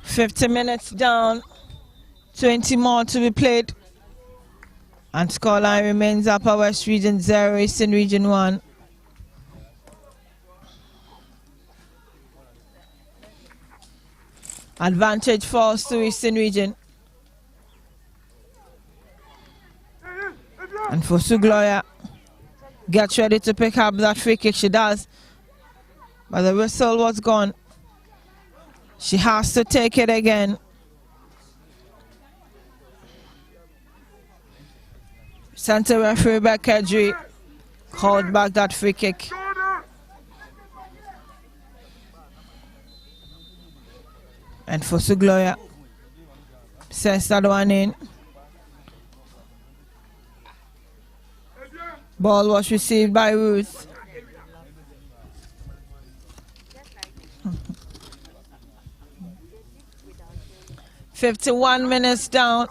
50 minutes down, 20 more to be played. And scoreline remains Upper West Region 0, Eastern Region 1. Advantage falls to Eastern Region. And for Sugloya, gets ready to pick up that free kick. She does. But the whistle was gone. She has to take it again. Center referee Rebecca Edry called back that free kick. And for Sugloya, sends that one in. Ball was received by Ruth. "51 minutes down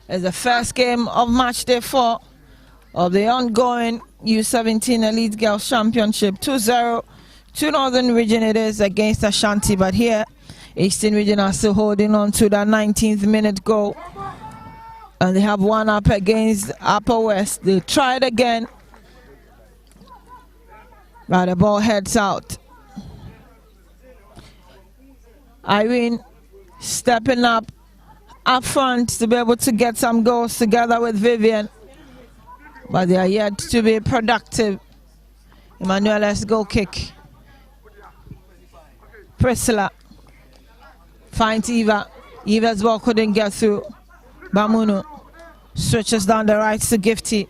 is the first game of match day 4 of the ongoing U-17 Elite Girls Championship. 2-0 to Northern Region it is against Ashanti, but here Eastern Region are still holding on to that 19th minute goal. And they have one up against Upper West. They try it again. But the ball heads out. Irene stepping up front to be able to get some goals together with Vivian. But they are yet to be productive. Emmanuela's goal kick. Priscilla finds Eva. Eva's ball couldn't get through. Bamuno switches down the right to Gifty.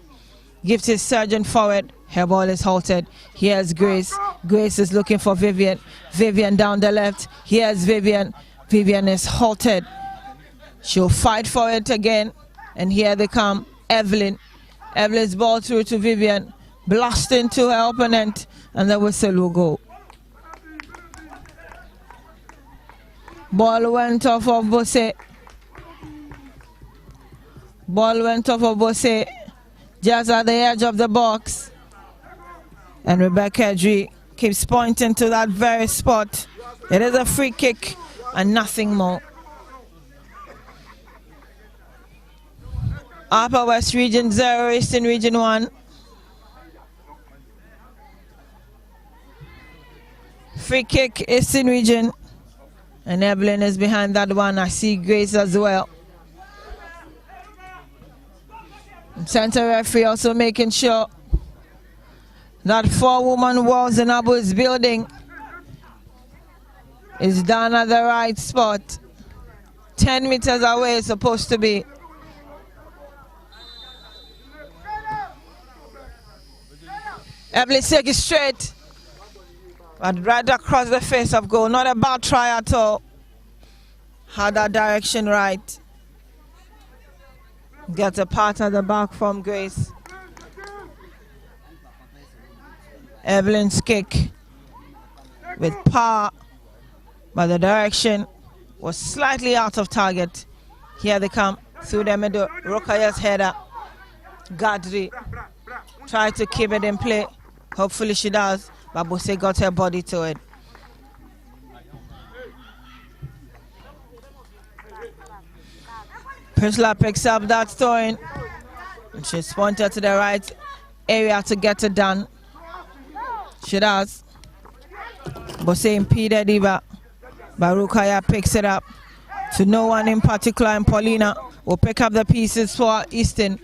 Gifty is surging forward. Her ball is halted. Here's Grace. Grace is looking for Vivian. Vivian down the left. Here's Vivian. Vivian is halted. She'll fight for it again. And here they come. Evelyn. Evelyn's ball through to Vivian. Blasting to her opponent. And the whistle will go. Ball went off of Bosse. Ball went off of Bosse. Just at the edge of the box. And Rebecca Edry keeps pointing to that very spot. It is a free kick and nothing more. Upper West Region 0, Eastern Region 1. Free kick, Eastern Region. And Evelyn is behind that one. I see Grace as well. Center referee also making sure that 4-woman walls in Abu's building is done at the right spot. 10 meters away it's supposed to be. Evelyn take it straight. But right across the face of goal. Not a bad try at all. Had that direction right. Gets a part at the back from Grace. Evelyn's kick with power, but the direction was slightly out of target. Here they come through the middle. Rokaya's header. Gadri tried to keep it in play. Hopefully she does, but Bosse got her body to it. Priscilla picks up that throwing. And she's pointed to the right area to get it done. She does. Bosse impeded Eva. Barukaya picks it up. To no one in particular, and Paulina will pick up the pieces for Easton.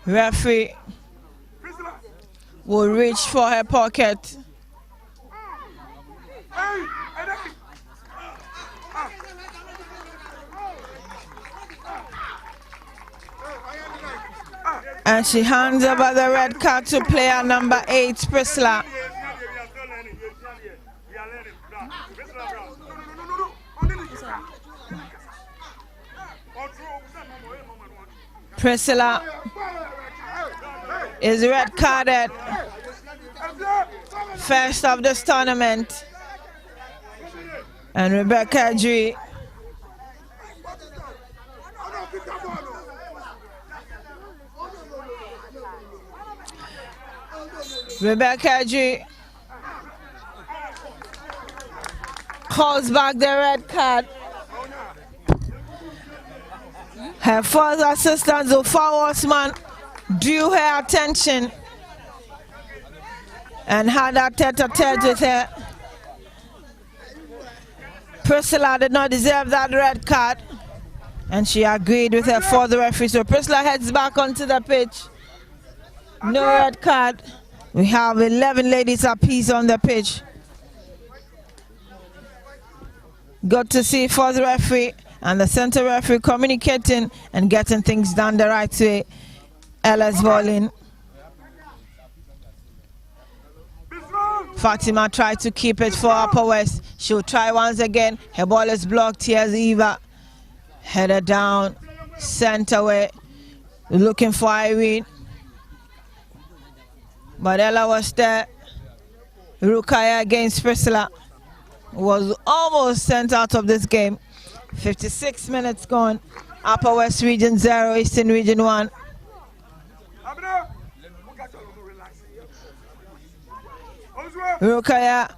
Referee will reach for her pocket. And she hands over the red card to player number 8, Priscilla. Priscilla is red carded. First of this tournament. And Rebecca Edry Rebecca G calls back the red card. Her first assistant, Zofa Osman, drew her attention and had a tete-a-tete with her. Priscilla did not deserve that red card, and she agreed with her for the referee. So Priscilla heads back onto the pitch. No red card. We have 11 ladies apiece on the pitch. Good to see for the referee and the center referee communicating and getting things done the right way. Ella's bowling. Fatima tried to keep it for Upper West. She'll try once again. Her ball is blocked. Here's Eva. Header down. Center way. Looking for Irene. But Ella was there. Rukaya against Priscilla was almost sent out of this game. 56 minutes gone. Upper West Region 0, Eastern Region 1. Rukaya.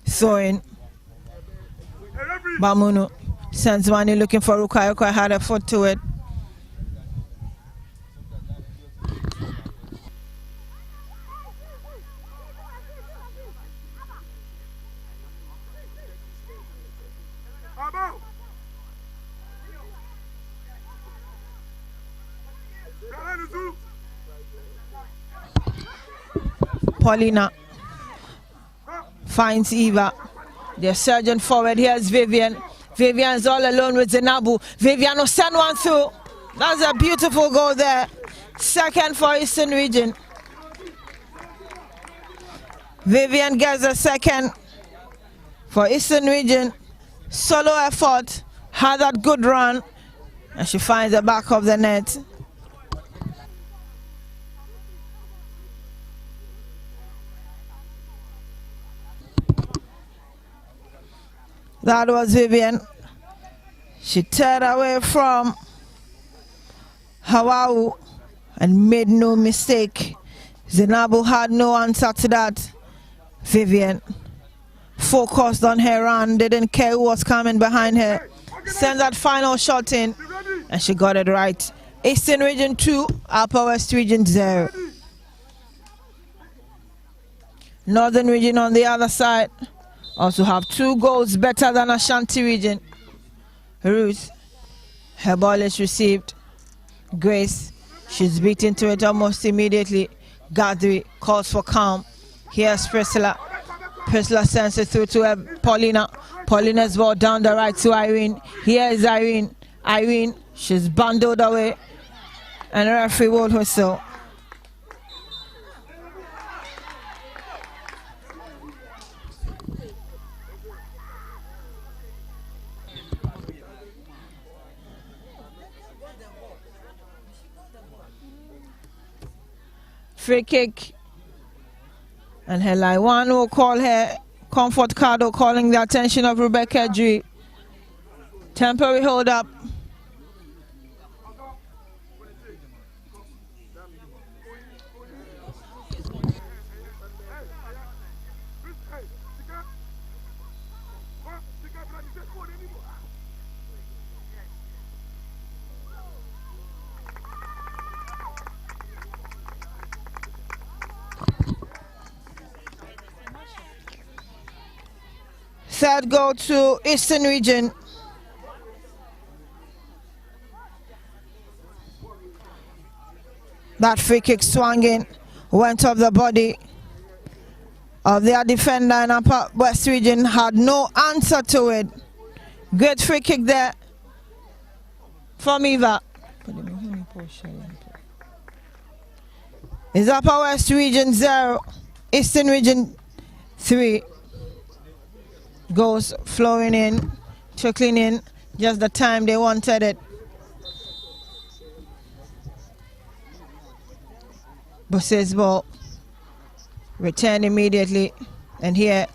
Soin. Bamunu sends money looking for Rukaya. Rukaya had a foot to it. Paulina finds Eva. They're surging forward. Here's Vivian. Vivian's all alone with Zainabu. Vivian will send one through. That's a beautiful goal there. Second for Eastern Region. Vivian gets a second for Eastern Region. Solo effort. Had that good run. And she finds the back of the net. That was Vivian. She turned away from Hawau and made no mistake. Zainabu had no answer to that. Vivian focused on her run, didn't care who was coming behind her. Sent that final shot in, and she got it right. Eastern Region 2, Upper West Region 0. Northern Region on the other side also have 2 goals better than Ashanti Region. Ruth, her ball is received. Grace, she's beaten to it almost immediately. Gadri calls for calm. Here's Priscilla. Priscilla sends it through to Paulina. Paulina's ball down the right to Irene. Here is Irene. Irene, she's bundled away. And the referee will whistle. Free kick, and Helaiwan will call her comfort card, calling the attention of Rebecca G. Temporary hold up. Third goal to Eastern Region. That free kick swung in, went off the body of their defender, and Upper West Region had no answer to it. Great free kick there from Eva. It's Upper West Region 0, Eastern Region 3. Goes flowing in, trickling in, just the time they wanted it. Bosse's ball returned immediately, and here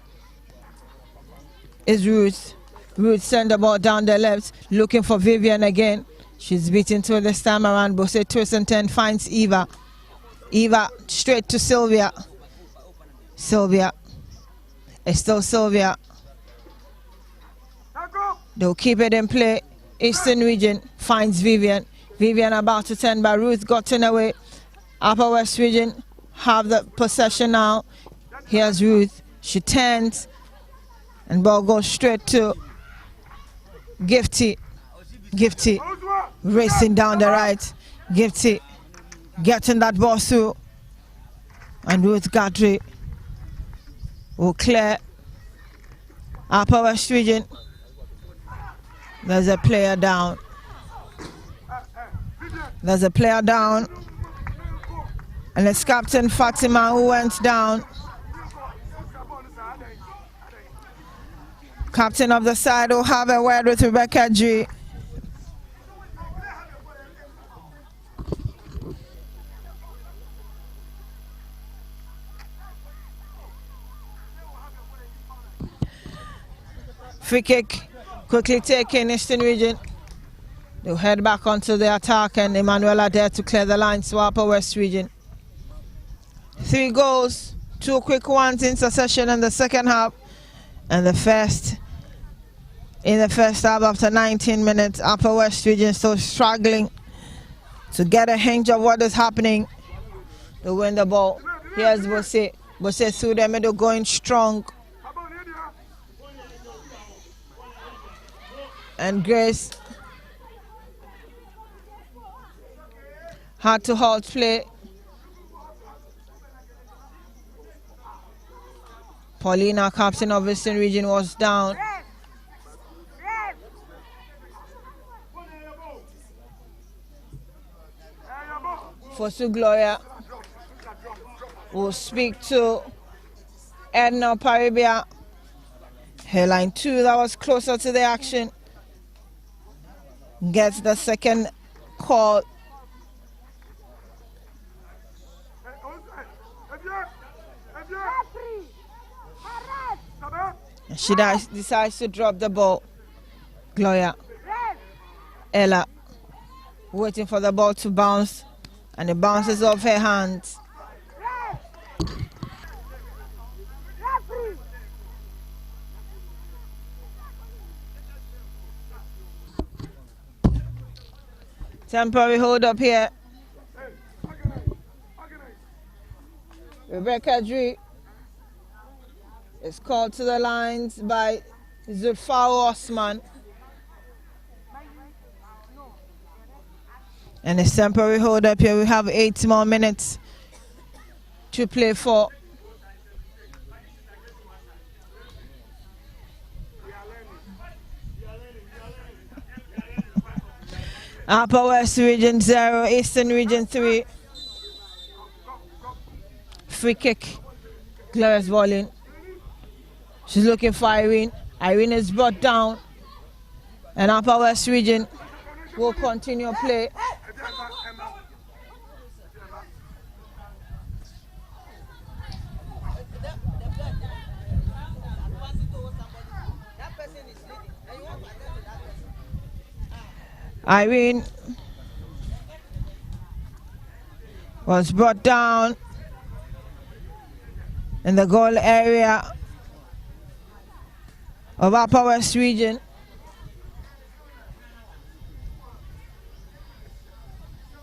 is Ruth Ruth send the ball down the left, looking for Vivian again. She's beaten to this time around. Bosse twists and turn, finds Eva. Eva straight to Sylvia. Sylvia. It's still Sylvia. They'll keep it in play. Eastern region finds Vivian. Vivian about to turn, but Ruth gotten away. Upper West region have the possession now. Here's Ruth. She turns and ball goes straight to Gifty. Gifty racing down the right. Gifty getting that ball through. And Ruth Guthrie will clear. Upper West region. There's a player down. There's a player down. And it's Captain Fatima who went down. Captain of the side will have a word with Rebecca G. Free kick quickly taken Eastern region. They'll head back onto the attack and Emanuela there to clear the line to Upper West region. 3 goals, 2 quick ones in succession in the second half. And in the first half after 19 minutes, Upper West region still struggling to get a hint of what is happening. They win the ball. Here's Bosse. Bosse through the middle going strong. And Grace had to halt play. Paulina, captain of Eastern region, was down. Fosu Gloria will speak to Edna Paribia. Hairline 2 that was closer to the action gets the second call. She decides to drop the ball. Gloria. Ella waiting for the ball to bounce, and it bounces off her hands. Temporary hold up here. Rebecca Dree is called to the lines by Zulfar Osman. And it's temporary hold up here. We have 8 more minutes to play for. Upper West region 0, Eastern region 3. Free kick. Gloria's bowling. She's looking for Irene. Irene is brought down. And Upper West region will continue play. Irene was brought down in the goal area of Upper West region.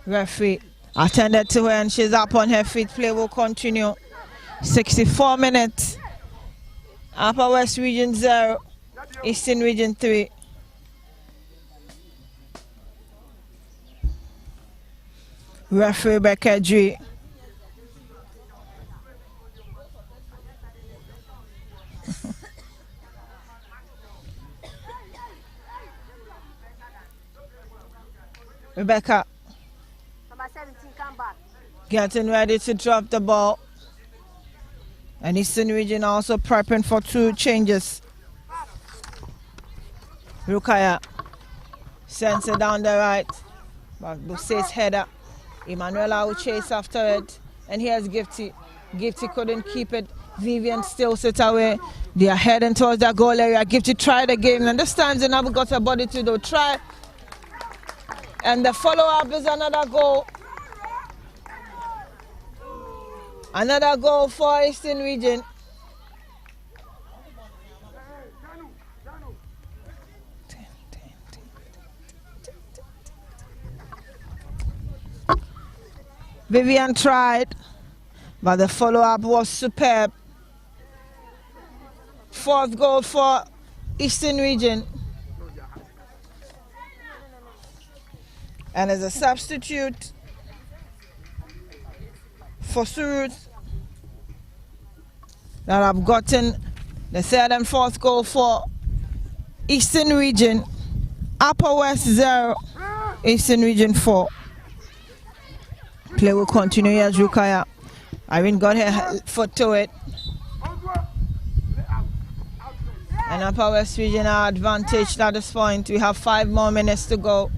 Referee attended to her and she's up on her feet. Play will continue. 64 minutes. Upper West region 0, Eastern region 3. Referee Rebecca G. Rebecca. Number 17, come back. Getting ready to drop the ball. And Eastern region also prepping for 2 changes. Rukaya sends it down the right. But Bosse's header. Emanuela will chase after it. And here's Gifty. Gifty couldn't keep it. Vivian still sits away. They are heading towards their goal area. Give to try the game. And this time they never got a body to do. Try. And the follow-up is another goal. Another goal for Eastern Region. Vivian tried, but the follow-up was superb. Fourth goal for Eastern Region. And as a substitute for Surut, that I've gotten the third and fourth goal for Eastern Region. Upper West 0, Eastern Region 4. Play will continue as Rukaya. Irene got her foot to it. And Upper West Region are advantaged at this point. We have 5 more minutes to go.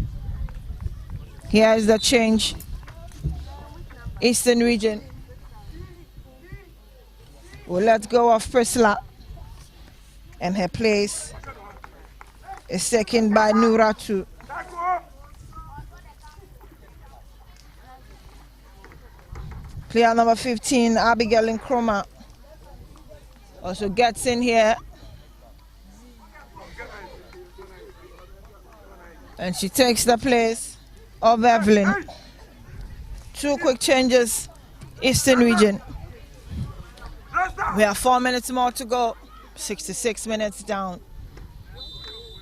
Here is the change. Eastern Region will let go of Priscilla. And her place is taken by Nuratu. Player number 15, Abigail Nkrumah, also gets in here. And she takes the place of Evelyn. 2 quick changes, Eastern Region. We have 4 minutes more to go, 66 minutes down.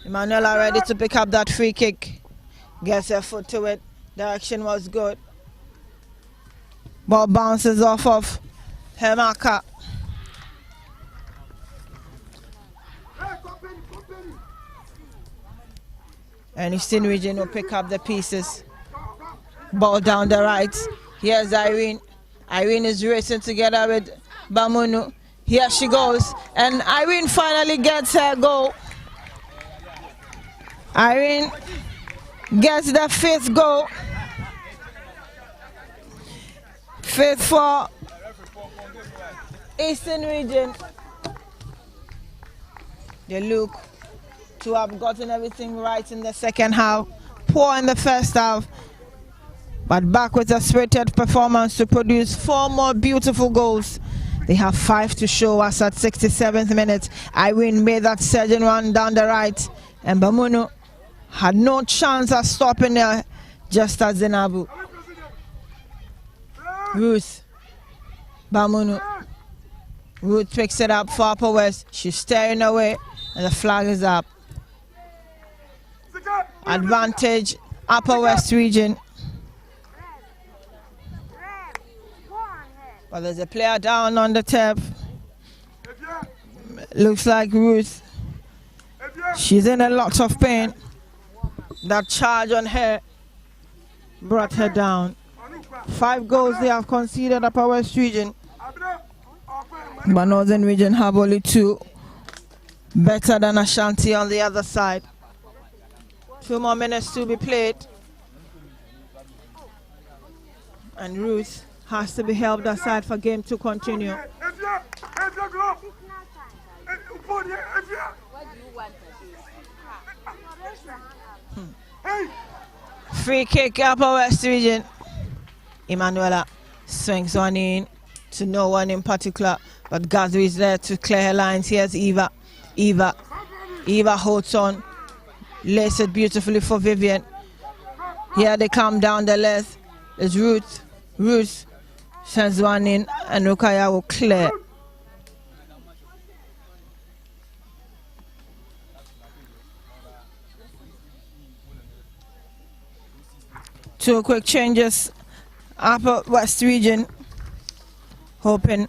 Emanuela ready to pick up that free kick. Gets her foot to it, direction was good. Ball bounces off of her marker. And Eastern Region will pick up the pieces. Ball down the right. Here's Irene. Irene is racing together with Bamunu. Here she goes. And Irene finally gets her goal. Irene gets the 5th goal. 5th for Eastern Region. They look to have gotten everything right in the second half. Poor in the first half. But back with a spirited performance to produce 4 more beautiful goals. They have 5 to show us at 67th minute. Irene made that surging run down the right. And Bamunu had no chance of stopping her, just as Zenabu. Ruth Bamunu. Ruth picks it up for Upper West. She's staring away and the flag is up. Advantage Upper West Region. But there's a player down on the tap. Looks like Ruth. She's in a lot of pain. That charge on her brought her down. 5 goals they have conceded Upper West Region. But Northern Region have only 2. Better than Ashanti on the other side. 2 more minutes to be played. And Ruth has to be helped aside for game to continue. Free kick Upper West Region. Emanuela swings on in to no one in particular, but Gazri is there to clear her lines. Here's Eva. Eva holds on, lays it beautifully for Vivian. Here they come down the left. It's Ruth. Ruth sends one in and Rukaya will clear. Two quick changes. Upper West Region hoping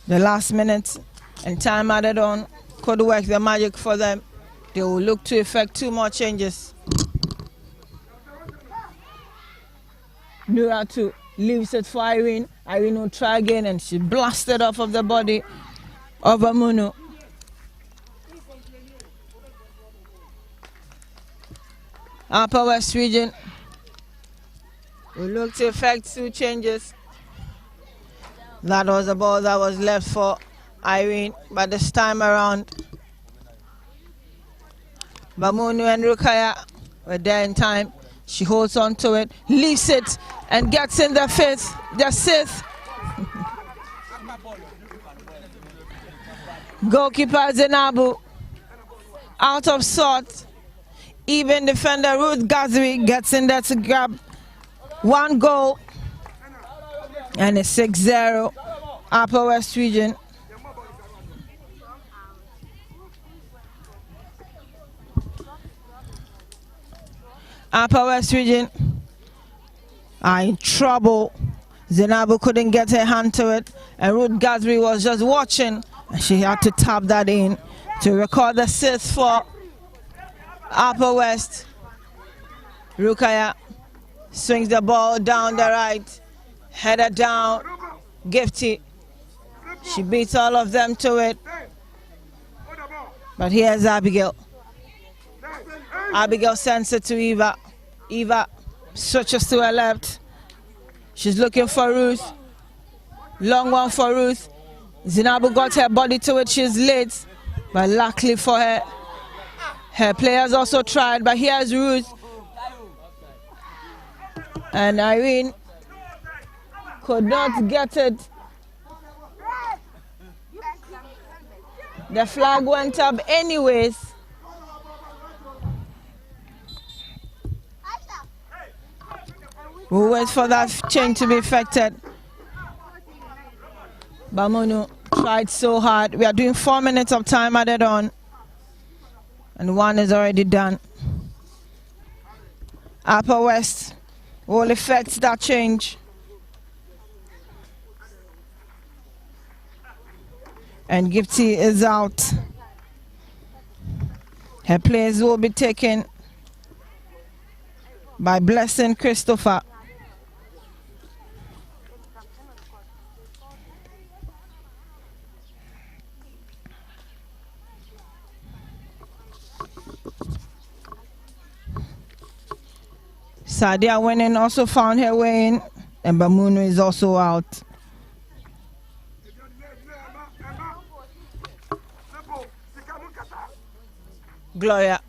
the last minute and time added on could work the magic for them. They will look to effect 2 more changes. Nuratu leaves it for Irene. Irene will try again and she blasted off of the body of Amunu. Upper West Region will look to effect 2 changes. That was the ball that was left for Irene, but this time around, Bamunu and Rukaya were there in time. She holds on to it, leaves it, and gets in the fifth, the sixth. Goalkeeper Zenabu out of sorts. Even defender Ruth Gazri gets in there to grab one goal. And it's 6-0 Upper West Region. Upper West Region are in trouble. Zenabu couldn't get her hand to it, and Ruth Gazri was just watching, and she had to tap that in to record the assist for Upper West. Rukaya swings the ball down the right, header down, Gifty. She beats all of them to it. But here's Abigail. Abigail sends it to Eva. Eva switches to her left. She's looking for Ruth. Long one for Ruth. Zinabu got her body to it. She's late. But luckily for her, her players also tried. But here's Ruth. And Irene could not get it. The flag went up anyways. We'll wait for that change to be effected. Bamunu tried so hard. We are doing 4 minutes of time added on. And one is already done. Upper West will effect that change. And Gifty is out. Her place will be taken by Blessing Christopher. Sadia Winning also found her way in, and Bamunu is also out. Gloria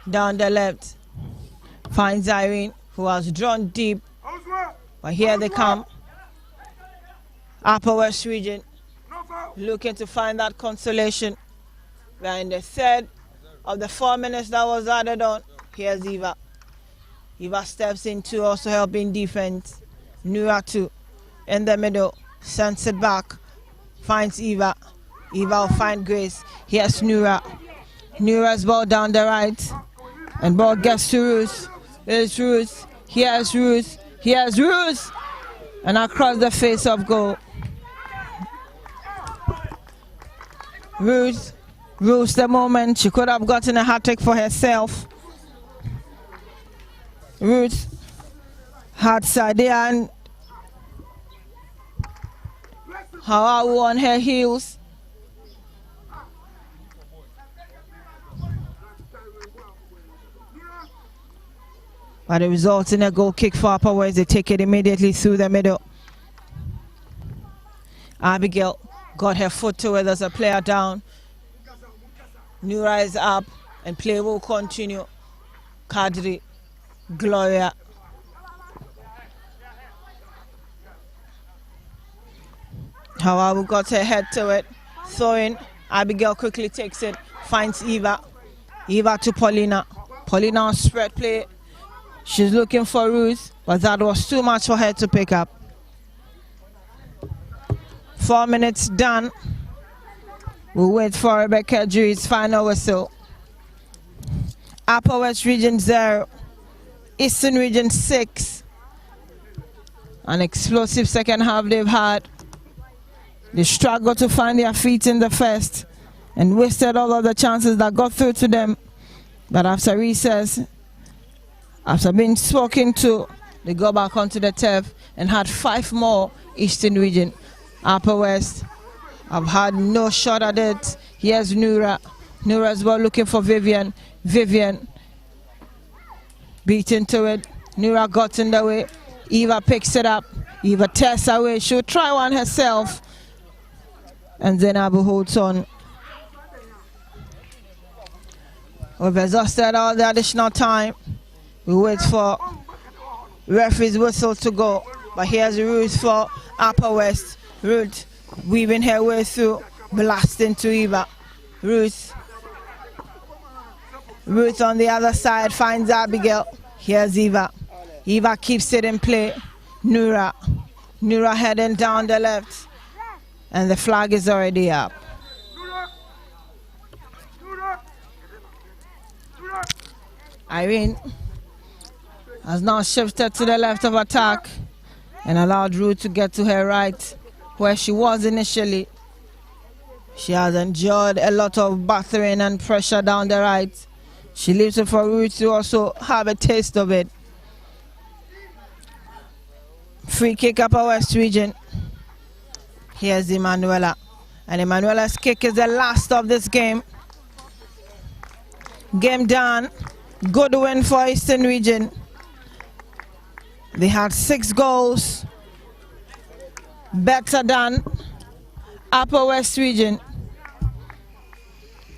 down the left finds Irene, who has drawn deep, but here they come. Upper West Region looking to find that consolation. We are in the third of the 4 minutes that was added on. Here's Eva. Eva steps in to also help in defense. Nura too in the middle, sends it back, finds Eva. Eva will find Grace. Here's Nura. Nura's ball down the right, and ball gets to Ruth. Here's Ruth. Here's Ruth. Here's Ruth, and across the face of goal. Ruth rules the moment. She could have gotten a hat trick for herself. Ruth had Sadia and Hawawu on her heels. But it results in a goal kick for Upper West. They take it immediately through the middle. Abigail got her foot to it. There's a player down. Nura is up, and play will continue. Kadri, Gloria. Hawawu got her head to it. Throwing. Abigail quickly takes it. Finds Eva. Eva to Paulina. Paulina on spread play. She's looking for Ruth, but that was too much for her to pick up. 4 minutes done. We'll wait for Rebecca Drew's final whistle. Upper West Region 0, Eastern Region 6. An explosive second half they've had. They struggled to find their feet in the first and wasted all of the chances that got through to them. But after recess, after being spoken to, they go back onto the turf and had 5 more Eastern Region. Upper West have had no shot at it. Here's Nura. Nura's ball looking for Vivian. Vivian beat into it. Nura got in the way. Eva picks it up. Eva tests away. She'll try one herself. and Zainabu holds on. We've exhausted all the additional time. We wait for referee's whistle to go. But here's Ruth for Upper West. Ruth weaving her way through, blasting to Eva. Ruth on the other side finds Abigail. Here's Eva. Eva keeps it in play. Nura heading down the left. And the flag is already up. Irene has now shifted to the left of attack and allowed Ruth to get to her right where she was initially. She has endured a lot of battering and pressure down the right. She leaves it for Ruth to also have a taste of it. Free kick Upper West region. Here's Emanuela. And Emanuela's kick is the last of this game. Game done. Good win for Eastern region. They had 6 goals. Better than Upper West region.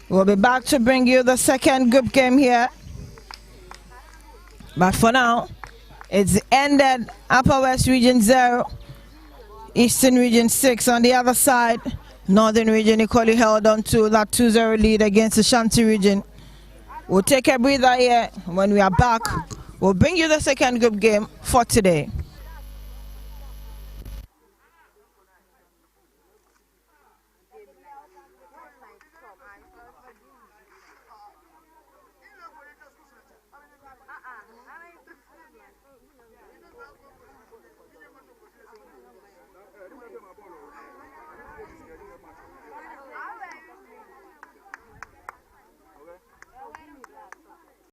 We'll be back to bring you the second group game here. But for now, it's ended. Upper West region 0. Eastern region 6 on the other side. Northern region equally held on to that 2-0 lead against the Shanti region. We'll take a breather here. When we are back, we'll bring you the second group game for today.